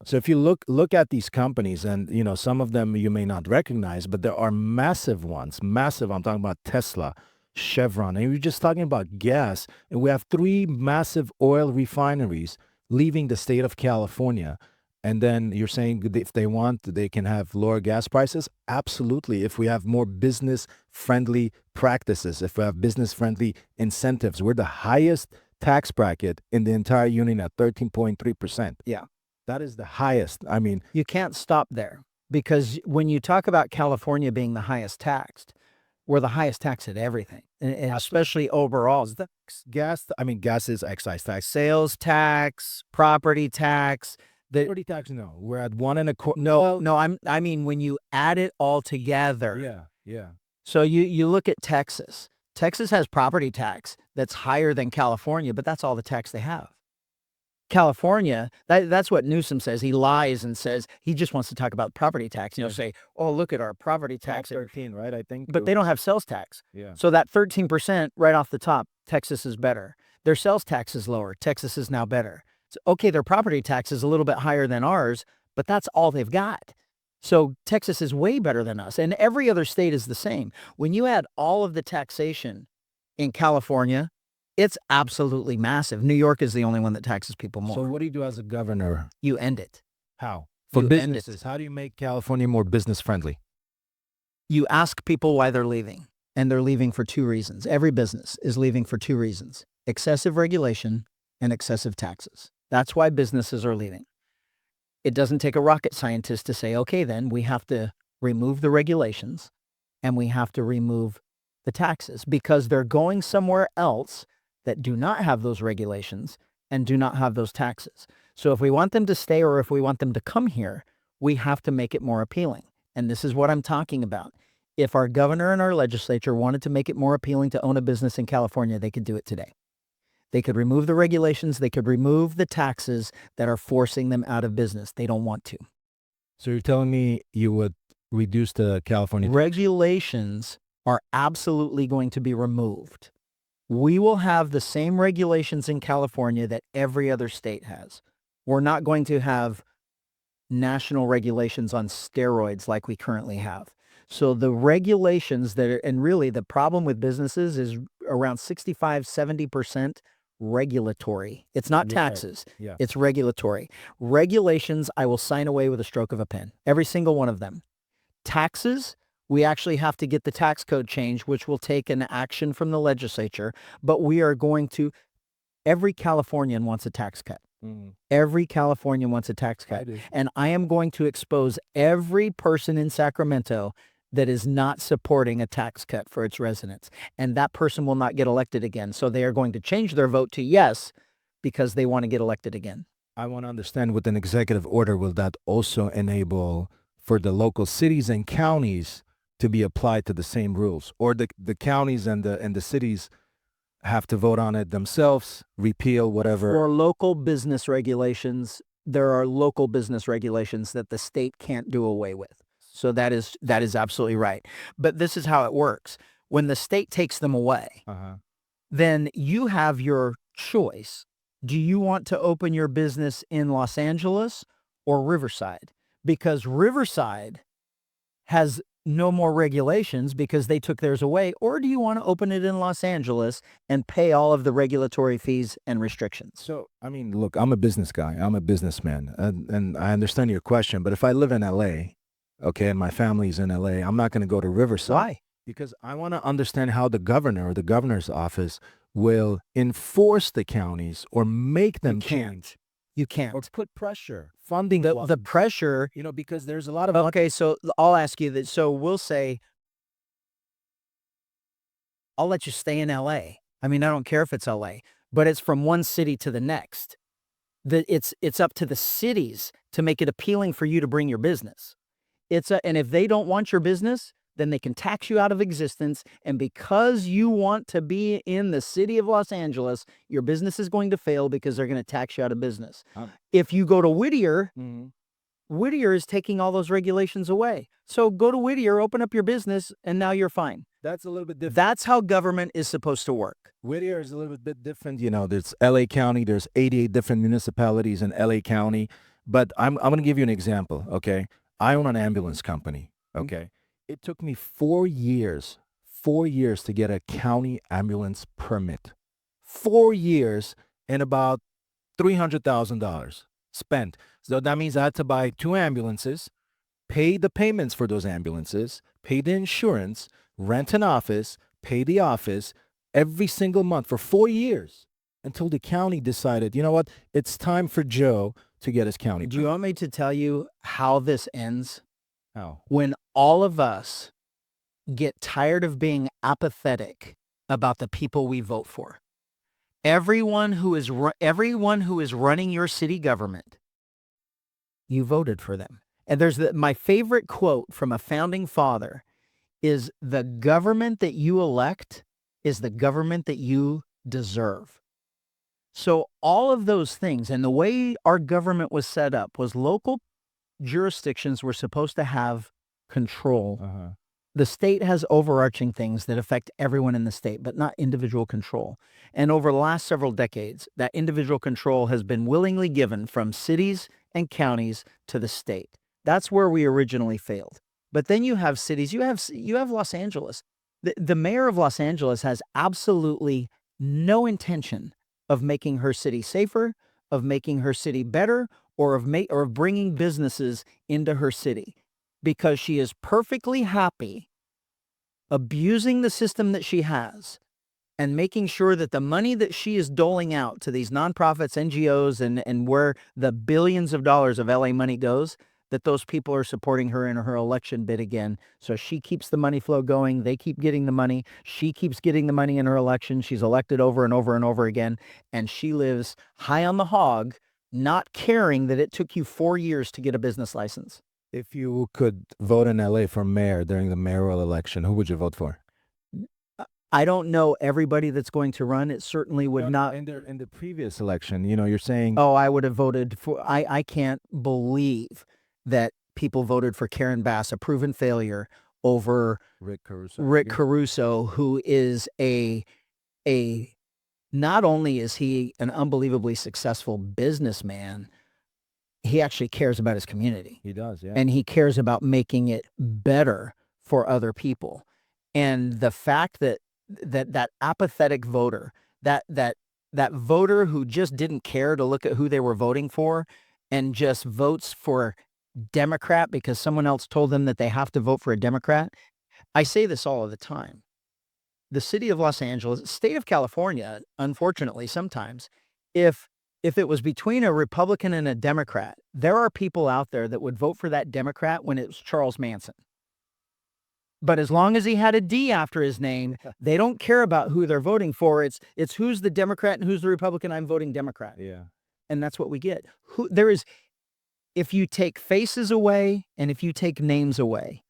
So if you look at these companies, and you know some of them you may not recognize, but there are massive ones. Massive. I'm talking about Tesla, Chevron, and we're just talking about gas. And we have three massive oil refineries leaving the state of California. And then you're saying that if they want, they can have lower gas prices? Absolutely. If we have more business-friendly practices, if we have business-friendly incentives, we're the highest tax bracket in the entire union at 13.3%. Yeah. That is the highest. I mean, You can't stop there because when you talk about California being the highest taxed, we're the highest taxed at everything, and especially overall. gas, I mean, gas is excise tax. Sales tax, property tax. Property tax, no. We're at 1.25. No, I mean when you add it all together. Yeah, yeah. So you look at Texas. Texas has property tax that's higher than California, but that's all the tax they have. California, that's what Newsom says. He lies and says he just wants to talk about property tax. Say, oh, look at our property tax. 13, right? I think. But they don't have sales tax. Yeah. So that 13% right off the top, Texas is better. Their sales tax is lower. Texas is now better. So, okay, their property tax is a little bit higher than ours, but that's all they've got. So Texas is way better than us. And every other state is the same. When you add all of the taxation in California, it's absolutely massive. New York is the only one that taxes people more. So what do you do as a governor? You end it. How? For You end it. businesses, how do you make California more business friendly? You ask people why they're leaving, and they're leaving for two reasons. Every business is leaving for two reasons: excessive regulation and excessive taxes. That's why businesses are leaving. It doesn't take a rocket scientist to say, okay, then we have to remove the regulations and we have to remove the taxes because they're going somewhere else that do not have those regulations and do not have those taxes. So if we want them to stay or if we want them to come here, we have to make it more appealing. And this is what I'm talking about. If our governor and our legislature wanted to make it more appealing to own a business in California, they could do it today. They could remove the regulations. They could remove the taxes that are forcing them out of business. They don't want to. So you're telling me you would reduce the California Regulations are absolutely going to be removed We will have the same regulations in California that every other state has. We're not going to have national regulations on steroids like we currently have. So the regulations that are, and really the problem with businesses is around 65, 70% regulatory. It's not You're right. taxes, Yeah. it's regulatory. Regulations, I will sign away with a stroke of a pen, every single one of them. Taxes, we actually have to get the tax code changed, which will take an action from the legislature, but we are going to, every Californian wants a tax cut. Mhm. Every Californian wants a tax I cut. do. And I am going to expose every person in Sacramento that is not supporting a tax cut for its residents. And that person will not get elected again. So they are going to change their vote to yes because they want to get elected again. I want to understand with an executive order, will that also enable for the local cities and counties to be applied to the same rules? Or the counties and the cities have to vote on it themselves, repeal whatever? For local business regulations, there are local business regulations that the state can't do away with. So that is absolutely right. But this is how it works. When the state takes them away, Uh-huh. then you have your choice. Do you want to open your business in Los Angeles or Riverside? Because Riverside has no more regulations because they took theirs away, or do you want to open it in Los Angeles and pay all of the regulatory fees and restrictions? So, I mean, look, I'm a business guy. I'm a businessman. And I understand your question, but if I live in LA, okay, and my family's in LA, I'm not going to go to Riverside. Why? Because I want to understand how the governor or the governor's office will enforce the counties or make them change You or can't. put pressure, funding The pressure, because there's a lot of okay, so I'll ask you that. So we'll say, I'll let you stay in LA. I mean, I don't care if it's LA, but it's from one city to the next. It's up to the cities to make it appealing for you to bring your business. And if they don't want your business, then they can tax you out of existence. And because you want to be in the city of Los Angeles, your business is going to fail because they're going to tax you out of business. Um, If you go to Whittier, mhm. Whittier is taking all those regulations away. So go to Whittier, open up your business, and now you're fine. That's a little bit different. That's how government is supposed to work. Whittier is a little bit different. There's LA County, there's 88 different municipalities in LA County. But I'm going to give you an example, okay? I own an ambulance company, okay? It took me 4 years to get a county ambulance permit. 4 years and about $300,000 spent. So that means I had to buy 2 ambulances, pay the payments for those ambulances, pay the insurance, rent an office, pay the office every single month for 4 years until the county decided, you know what, it's time for Joe to get his county. Do you want me to tell you how this ends? How? When all of us get tired of being apathetic about the people we vote for. Everyone who is running your city government, you voted for them. And there's my favorite quote from a founding father is the government that you elect is the government that you deserve. So all of those things and the way our government was set up was local jurisdictions were supposed to have control. Uh-huh. The state has overarching things that affect everyone in the state, but not individual control. And over the last several decades, that individual control has been willingly given from cities and counties to the state. That's where we originally failed. But then you have cities, you have Los Angeles. The mayor of Los Angeles has absolutely no intention of making her city safer, of making her city better, or of bringing businesses into her city, because she is perfectly happy abusing the system that she has and making sure that the money that she is doling out to these nonprofits, NGOs, and where the billions of dollars of LA money goes, that those people are supporting her in her election bid again. So she keeps the money flow going. They keep getting the money. She keeps getting the money in her election. She's elected over and over and over again. And she lives high on the hog, not caring that it took you 4 years to get a business license. If you could vote in LA for mayor during the mayoral election, who would you vote for? I don't know everybody that's going to run. It certainly would not. In the previous election, you're saying, Oh, I would have voted for. I can't believe that people voted for Karen Bass, a proven failure, over Rick Caruso. Rick Caruso, who is a a not only is he an unbelievably successful businessman, he actually cares about his community. He does, yeah. And he cares about making it better for other people. And the fact that apathetic voter, that that that voter who just didn't care to look at who they were voting for and just votes for Democrat because someone else told them that they have to vote for a Democrat. I say this all of the time. The city of Los Angeles, state of California, unfortunately, sometimes, if if it was between a Republican and a Democrat, there are people out there that would vote for that Democrat when it was Charles Manson. But as long as he had a D after his name, they don't care about who they're voting for. It's who's the Democrat and who's the Republican. I'm voting Democrat. Yeah. And that's what we get. Who there is if you take faces away and if you take names away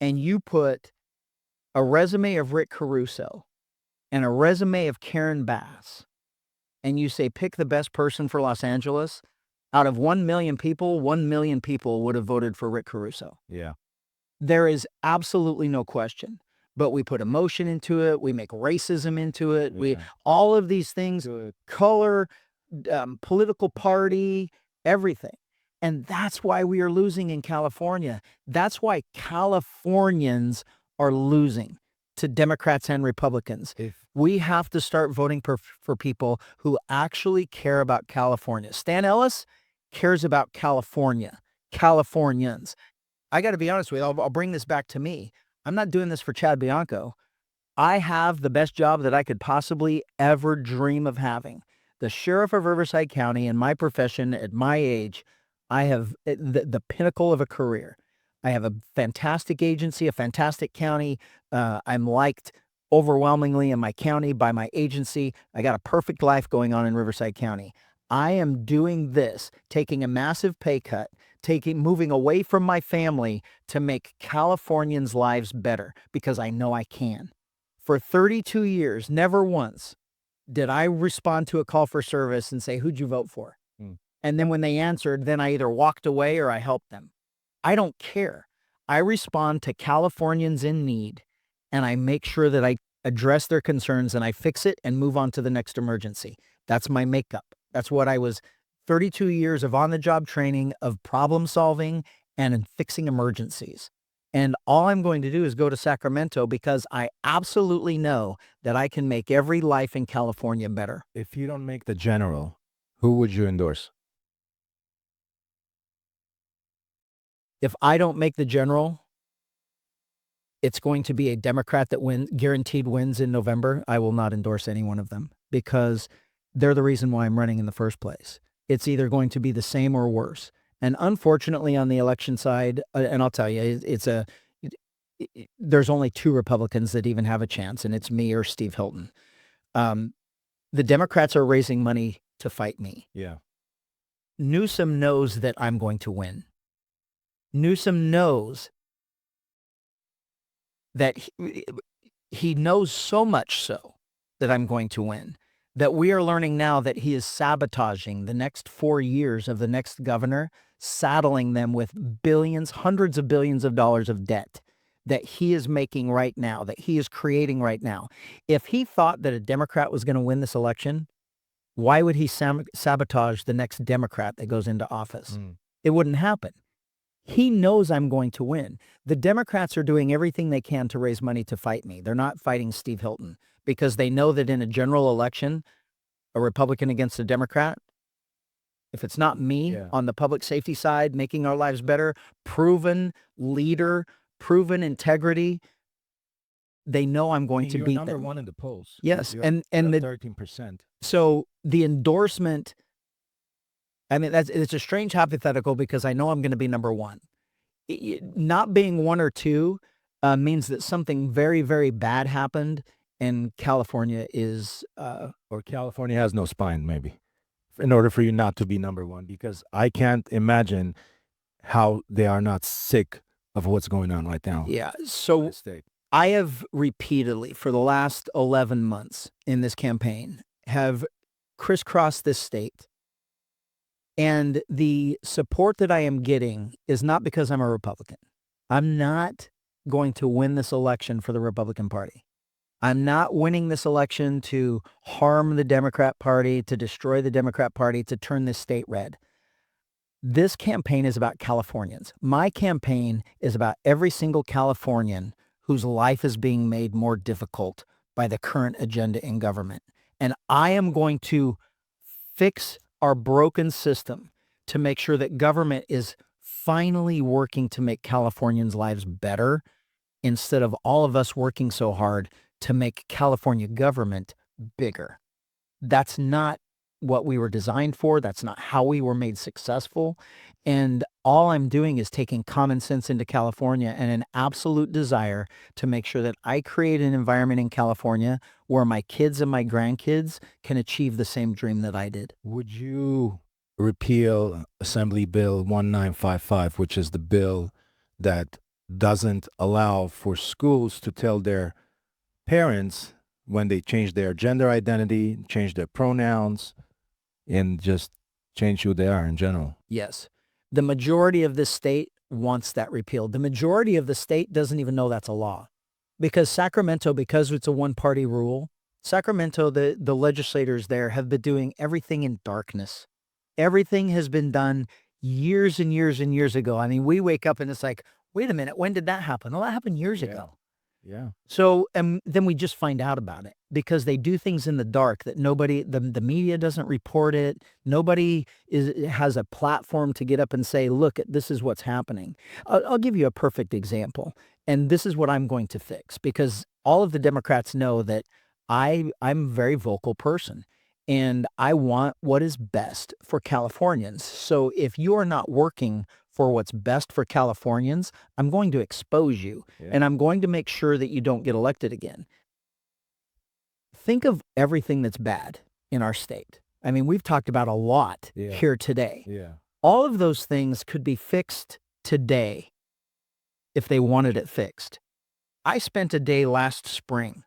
and you put a resume of Rick Caruso and a resume of Karen Bass, and you say, pick the best person for Los Angeles, out of 1 million people, 1 million people would have voted for Rick Caruso. Yeah. There is absolutely no question. But we put emotion into it. We make racism into it. We all of these things, Good. color, political party, everything. And that's why we are losing in California. That's why Californians are losing to Democrats and Republicans. We have to start voting for people who actually care about California. Stan Ellis cares about California, Californians. I got to be honest with you. I'll bring this back to me. I'm not doing this for Chad Bianco. I have the best job that I could possibly ever dream of having. The sheriff of Riverside County in my profession at my age, I have the pinnacle of a career. I have a fantastic agency, a fantastic county. I'm liked overwhelmingly in my county by my agency. I got a perfect life going on in Riverside County. I am doing this, taking a massive pay cut, moving away from my family to make Californians' lives better because I know I can. For 32 years, never once did I respond to a call for service and say, who'd you vote for? And then when they answered, then I either walked away or I helped them. I don't care. I respond to Californians in need, and I make sure that I address their concerns and I fix it and move on to the next emergency. That's my makeup. That's what I was 32 years of on-the-job training, of problem solving and in fixing emergencies. And all I'm going to do is go to Sacramento because I absolutely know that I can make every life in California better. If you don't make the general, who would you endorse? If I don't make the general, it's going to be a Democrat that guaranteed wins in November. I will not endorse any one of them because they're the reason why I'm running in the first place. It's either going to be the same or worse. And unfortunately, on the election side, and I'll tell you, there's only 2 Republicans that even have a chance, and it's me or Steve Hilton. The Democrats are raising money to fight me. Yeah. Newsom knows that I'm going to win. Newsom knows that he knows so much so that I'm going to win, that we are learning now that he is sabotaging the next 4 years of the next governor, saddling them with billions, hundreds of billions of dollars of debt that he is making right now, that he is creating right now. If he thought that a Democrat was going to win this election, why would he sabotage the next Democrat that goes into office? It wouldn't happen. He knows I'm going to win. The Democrats are doing everything they can to raise money to fight me. They're not fighting Steve Hilton because they know that in a general election, a Republican against a Democrat, if it's not me on the public safety side, making our lives better, proven leader, proven integrity, they know I'm going to beat them. You're number 1 in the polls. Yes, You're and at the 13%. So the endorsement, I mean, it's a strange hypothetical because I know I'm going to be number 1. Not being 1 or 2 means that something very, very bad happened, and California is Or California has no spine, maybe, in order for you not to be number 1, because I can't imagine how they are not sick of what's going on right now. Yeah. So I have repeatedly, for the last 11 months in this campaign, have crisscrossed this state. And the support that I am getting is not because I'm a Republican. I'm not going to win this election for the Republican Party. I'm not winning this election to harm the Democrat Party, to destroy the Democrat Party, to turn this state red. This campaign is about Californians. My campaign is about every single Californian whose life is being made more difficult by the current agenda in government. And I am going to fix our broken system to make sure that government is finally working to make Californians' lives better instead of all of us working so hard to make California government bigger. That's not what we were designed for. That's not how we were made successful. And all I'm doing is taking common sense into California and an absolute desire to make sure that I create an environment in California where my kids and my grandkids can achieve the same dream that I did. Would you repeal Assembly Bill 1955, which is the bill that doesn't allow for schools to tell their parents when they change their gender identity, change their pronouns, and just change who they are in general? Yes. The majority of this state wants that repealed. The majority of the state doesn't even know that's a law. Because Sacramento, because it's a one-party rule, Sacramento, the legislators there have been doing everything in darkness. Everything has been done years and years and years ago. I mean, we wake up and it's like, wait a minute, when did that happen? Well, that happened years ago. Yeah. So, and then we just find out about it because they do things in the dark that nobody, the media doesn't report it. Nobody has a platform to get up and say, look, this is what's happening. I'll give you a perfect example. And this is what I'm going to fix because all of the Democrats know that I'm a very vocal person and I want what is best for Californians. So if you are not working for what's best for Californians, I'm going to expose you and I'm going to make sure that you don't get elected again. Think of everything that's bad in our state. I mean, we've talked about a lot here today. Yeah. All of those things could be fixed today if they wanted it fixed. I spent a day last spring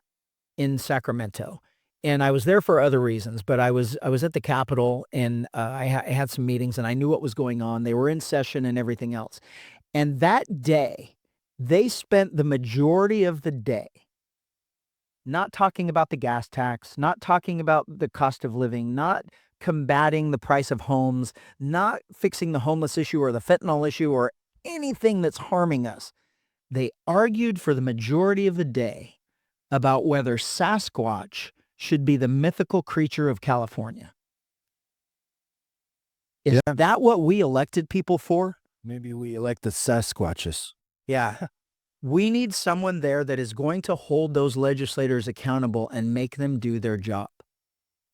in Sacramento. And I was there for other reasons, but I was at the Capitol and I had some meetings and I knew what was going on. They were in session and everything else. And that day, they spent the majority of the day not talking about the gas tax, not talking about the cost of living, not combating the price of homes, not fixing the homeless issue or the fentanyl issue or anything that's harming us. They argued for the majority of the day about whether Sasquatch should be the mythical creature of California. Is that what we elected people for? Maybe we elected Sasquatches. Yeah. We need someone there that is going to hold those legislators accountable and make them do their job.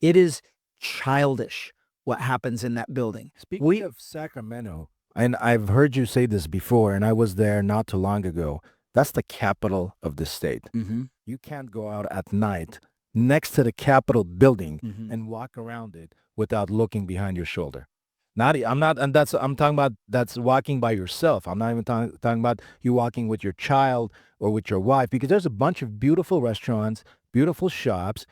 It is childish what happens in that building. Speaking of Sacramento, and I've heard you say this before, and I was there not too long ago, that's the capital of the state. Mm-hmm. You can't go out at night next to the Capitol building and walk around it without looking behind your shoulder. I'm talking about that's walking by yourself. I'm not even talking about you walking with your child or with your wife, because there's a bunch of beautiful restaurants, beautiful shops,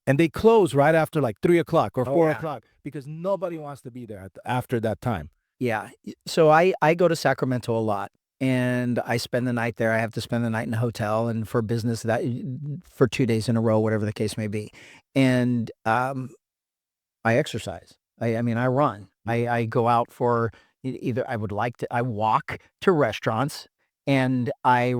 and they close right after like 3 o'clock or 4 o'clock because nobody wants to be there after that time. Yeah. So I go to Sacramento a lot. And I spend the night there. I have to spend the night in a hotel and for business that for 2 days in a row, whatever the case may be. And I exercise. I mean, I run. I go out for either I walk to restaurants and I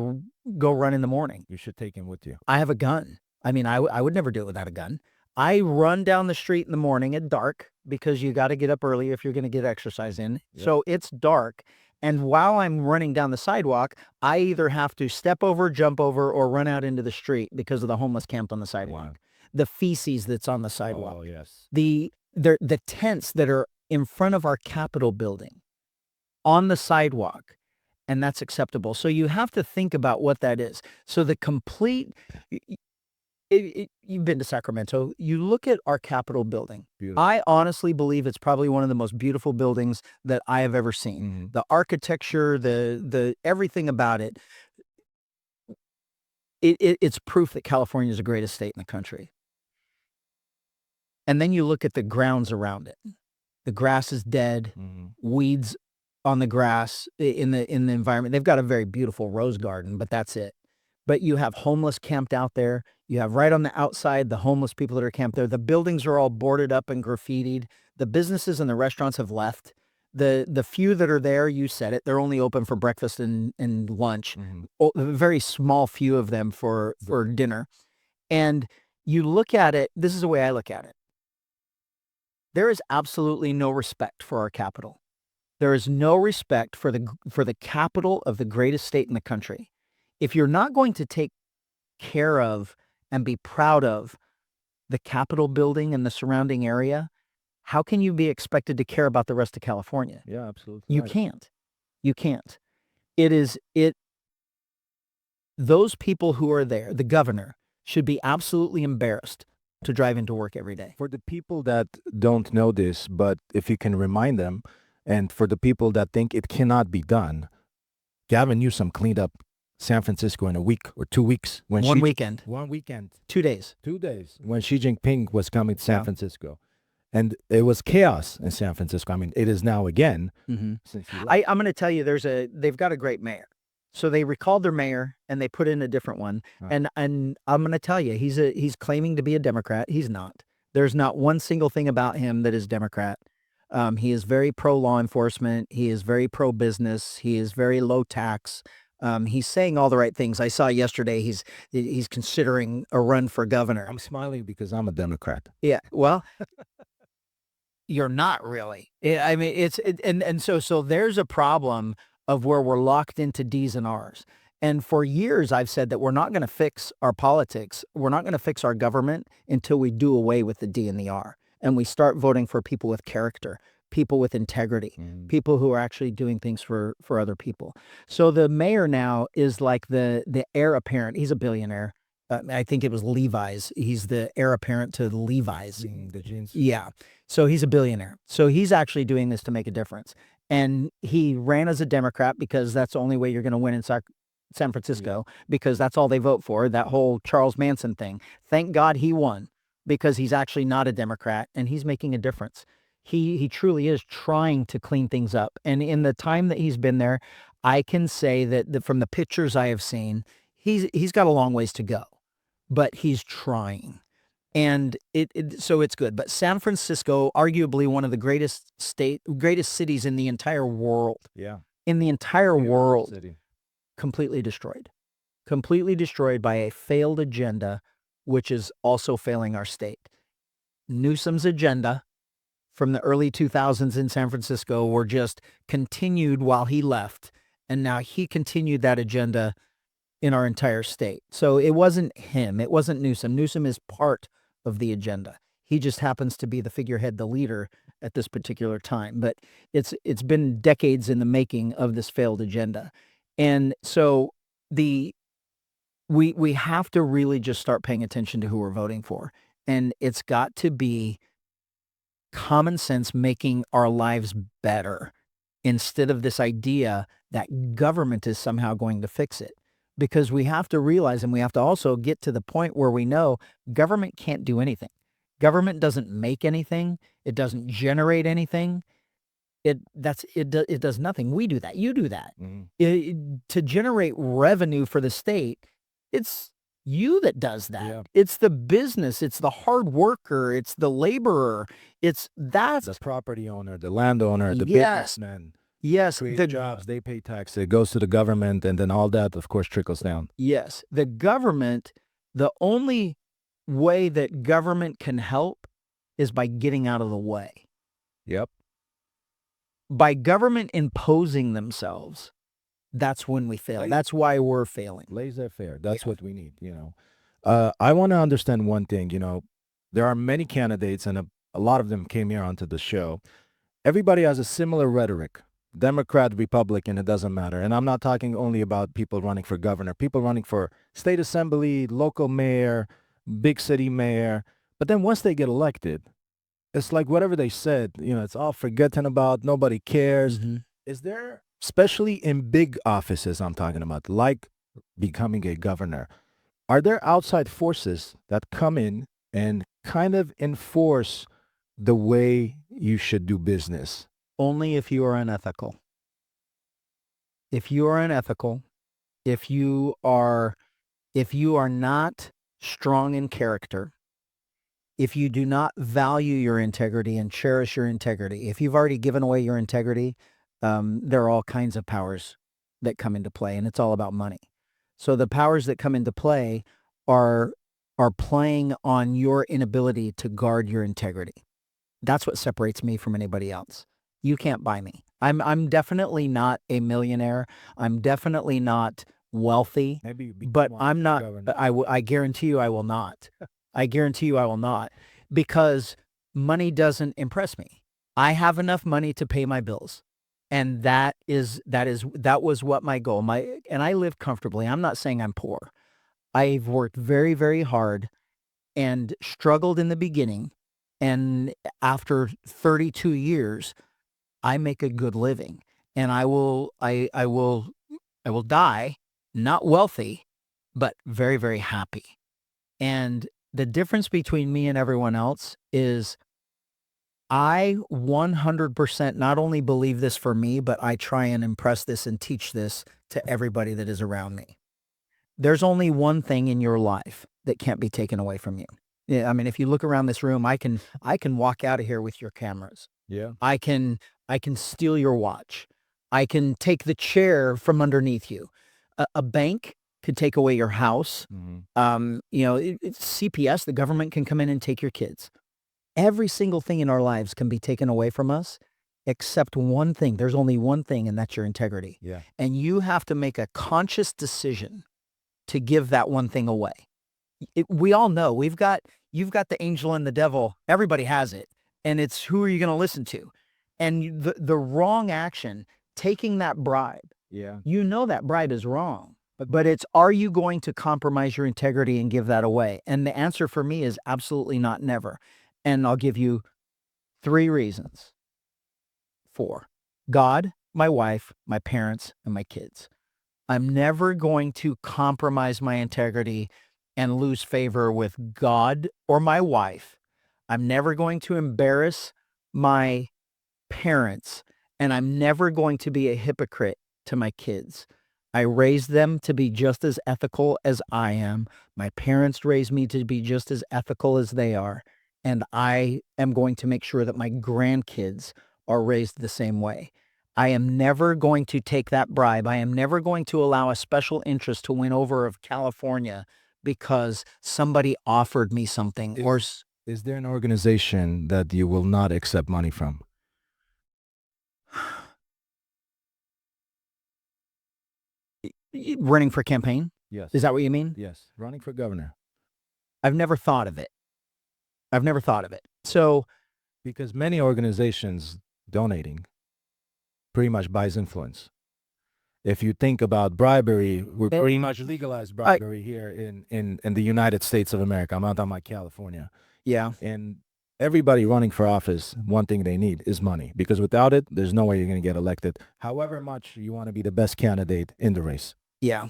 go run in the morning. You should take him with you. I have a gun. I mean, I would never do it without a gun. I run down the street in the morning at dark because you got to get up early if you're going to get exercise in. Yep. So it's dark. And while I'm running down the sidewalk, I either have to step over, jump over, or run out into the street because of the homeless camped on the sidewalk. Yeah. The feces that's on the sidewalk. Oh, yes. The tents that are in front of our Capitol building on the sidewalk. And that's acceptable. So you have to think about what that is. So the complete... You've been to Sacramento. You look at our Capitol building. Beautiful. I honestly believe it's probably one of the most beautiful buildings that I have ever seen. Mm-hmm. The architecture, the everything about it. It's proof that California is the greatest state in the country. And then you look at the grounds around it. The grass is dead. Mm-hmm. Weeds on the grass in the environment. They've got a very beautiful rose garden, but that's it. but you have homeless camped out there. You have right on the outside the homeless people that are camped there. The buildings are all boarded up and graffitied. The businesses and the restaurants have left. The few that are there, you said it, they're only open for breakfast and lunch. Mhm. A very small few of them for dinner. And you look at it, this is the way I look at it. There is absolutely no respect for our capital. There is no respect for the capital of the greatest state in the country. If you're not going to take care of and be proud of the Capitol building and the surrounding area, how can you be expected to care about the rest of California? Yeah, absolutely You right. can't. You can't. It is it those people who are there, the governor, should be absolutely embarrassed to drive into work every day. For the people that don't know this, but if you can remind them, and for the people that think it cannot be done, Gavin Newsom cleaned up San Francisco in a week or 2 weeks when One weekend, 1 weekend, 2 days. 2 days when Xi Jinping was coming to San Yeah. Francisco, and it was chaos in San Francisco. I mean, it is now again Mhm. since he left. I'm going to tell you, they've got a great mayor. So they recalled their mayor and they put in a different one. Huh. And I'm going to tell you, he's claiming to be a Democrat. He's not. There's not one single thing about him that is Democrat. He is very pro law enforcement. He is very pro business. He is very low tax. He's saying all the right things. I saw yesterday he's considering a run for governor. I'm smiling because I'm a Democrat. Yeah, well, you're not really. I mean, and so there's a problem of where we're locked into D's and R's. And for years, I've said that we're not going to fix our politics. We're not going to fix our government until we do away with the D and the R. And we start voting for people with character, people with integrity, people who are actually doing things for other people. So the mayor now is like the heir apparent. He's a billionaire. I think it was Levi's. He's the heir apparent to Levi's. The jeans. Yeah. So he's a billionaire. So he's actually doing this to make a difference. And he ran as a Democrat because that's the only way you're going to win in San Francisco, because that's all they vote for, that whole Charles Manson thing. Thank God he won, because he's actually not a Democrat and he's making a difference. He truly is trying to clean things up. And in the time that he's been there, I can say that from the pictures I have seen, he's got a long ways to go, but he's trying. And so it's good. But San Francisco, arguably one of the greatest cities in the entire world, Yeah. in the entire Beautiful world, city. completely destroyed by a failed agenda, which is also failing our state. Newsom's agenda from the early 2000s in San Francisco were just continued while he left. And now he continued that agenda in our entire state. So it wasn't him. It wasn't Newsom. Newsom is part of the agenda. He just happens to be the figurehead, the leader at this particular time. But it's been decades in the making of this failed agenda. And so we have to really just start paying attention to who we're voting for. And it's got to be common sense making our lives better, instead of this idea that government is somehow going to fix it. Because we have to realize, and we have to also get to the point where we know government can't do anything. Government doesn't make anything. It doesn't generate anything. It does nothing. We do that. You do that. To generate revenue for the state, it's you that does that. Yeah. It's the business. It's the hard worker. It's the laborer. That's The property owner, the landowner, the Yes. businessman yes, create jobs, they pay tax, it goes to the government, and then all that, of course, trickles down. Yes, the government, the only way that government can help is by getting out of the way. Yep. By government imposing themselves, that's when we fail. Right. That's why we're failing. Laissez-faire. That's what we need, I want to understand one thing, there are many candidates, and a lot of them came here onto the show. Everybody has a similar rhetoric. Democrat, Republican, it doesn't matter. And I'm not talking only about people running for governor, people running for state assembly, local mayor, big city mayor. But then once they get elected, it's like whatever they said, it's all forgotten about. Nobody cares. Is there, especially in big offices I'm talking about, like becoming a governor, are there outside forces that come in and kind of enforce the way you should do business? Only if you are unethical. If you are unethical, if you are if you are not strong in character, if you do not value your integrity and cherish your integrity, if you've already given away your integrity, there are all kinds of powers that come into play, and it's all about money. So the powers that come into play are are playing on your inability to guard your integrity. That's what separates me from anybody else. You can't buy me. I'm definitely not a millionaire. I'm definitely not wealthy, Maybe you but become one I'm for not governor. I guarantee you I will not. I guarantee you I will not because money doesn't impress me. I have enough money to pay my bills. And that was what my goal. My and I live comfortably. I'm not saying I'm poor. I've worked very, very hard and struggled in the beginning. And after 32 years, I make a good living. And I will die not wealthy, but very, very happy. And the difference between me and everyone else is I 100% not only believe this for me, but I try and impress this and teach this to everybody that is around me. There's only one thing in your life that can't be taken away from you. Yeah, I mean, if you look around this room, I can walk out of here with your cameras. Yeah. I can I can steal your watch. I can take the chair from underneath you. A bank could take away your house. Mhm. It's CPS, the government can come in and take your kids. Every single thing in our lives can be taken away from us except one thing. There's only one thing, and that's your integrity. Yeah. And you have to make a conscious decision to give that one thing away. We all know you've got the angel and the devil. Everybody has it, and it's who are you going to listen to? And the wrong action, taking that bribe, Yeah. you know that bribe is wrong. But it's are you going to compromise your integrity and give that away? And the answer for me is absolutely not, never. And I'll give you 3 reasons. 4. God, my wife, my parents, and my kids. I'm never going to compromise my integrity and lose favor with God or my wife. I'm never going to embarrass my parents, and I'm never going to be a hypocrite to my kids. I raised them to be just as ethical as I am. My parents raised me to be just as ethical as they are. And I am going to make sure that my grandkids are raised the same way. I am never going to take that bribe. I am never going to allow a special interest to win over of California because somebody offered me something or Is there an organization that you will not accept money from? running for campaign. Yes. Is that what you mean? Yes. Running for governor. I've never thought of it. I've never thought of it. So, Because many organizations donating pretty much buys influence. If you think about bribery, we Eh, pretty much legalized I bribery here in the United States of America. I'm not talking about California. yeah, And everybody running for office, one thing they need is money. Because without it, there's no way you're going to get elected, however much you want to be the best candidate in the race. yeah.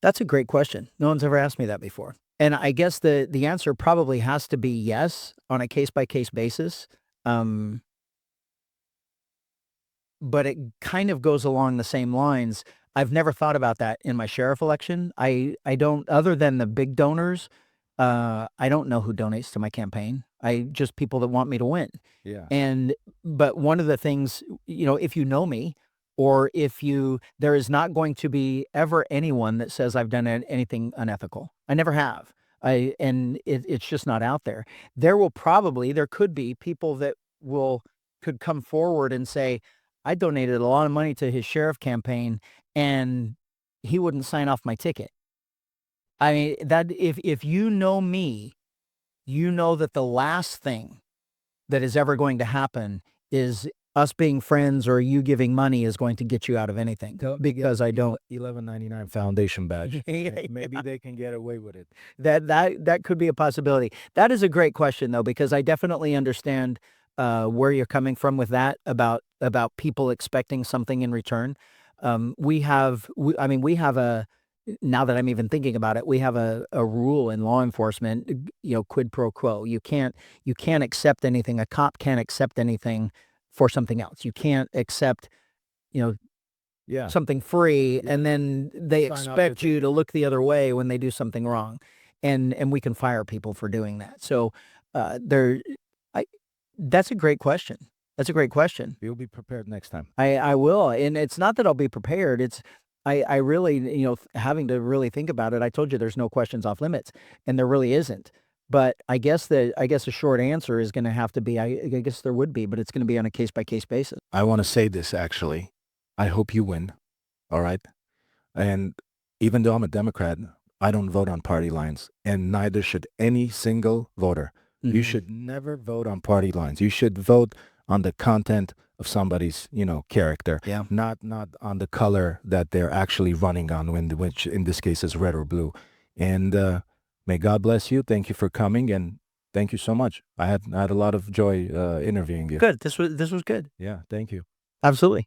That's a great question. No one's ever asked me that before. And I guess the answer probably has to be yes on a case by case basis. Um, but it kind of goes along the same lines. I've never thought about that in my sheriff election. I don't other than the big donors, I don't know who donates to my campaign. I just people that want me to win. Yeah. And but one of the things, if you know me or if you there is not going to be ever anyone that says I've done anything unethical. I never have. It's just not out there. There could be people that will could come forward and say, I donated a lot of money to his sheriff campaign and he wouldn't sign off my ticket. I mean, that if you know me, you know that the last thing that is ever going to happen is us being friends or you giving money is going to get you out of anything because I don't 11.99 foundation badge. Yeah. Maybe they can get away with it. That could be a possibility. That is a great question though, because I definitely understand where you're coming from with that about people expecting something in return. I mean, we have a now that I'm even thinking about it, we have a rule in law enforcement, quid pro quo. You can't accept anything. A cop can't accept anything for something else. You can't accept, you know, Yeah. something free, Yeah. and then they Sign up expect to- you to look the other way when they do something wrong, and we can fire people for doing that. So, there, I that's a great question. That's a great question. You'll be prepared next time. I will, and it's not that I'll be prepared. It's I really, having to really think about it. I told you there's no questions off limits, and there really isn't. But I guess a short answer is going to have to be I guess there would be, but it's going to be on a case by case basis. I want to say this actually. I hope you win. All right. And even though I'm a Democrat, I don't vote on party lines, and neither should any single voter. You Mhm. should never vote on party lines. You should vote on the content of somebody's, character, Yeah. not on the color that they're actually running on, which in this case is red or blue. And may God bless you. Thank you for coming, and thank you so much. I had a lot of joy interviewing you. Good. This was good. Yeah, thank you. Absolutely.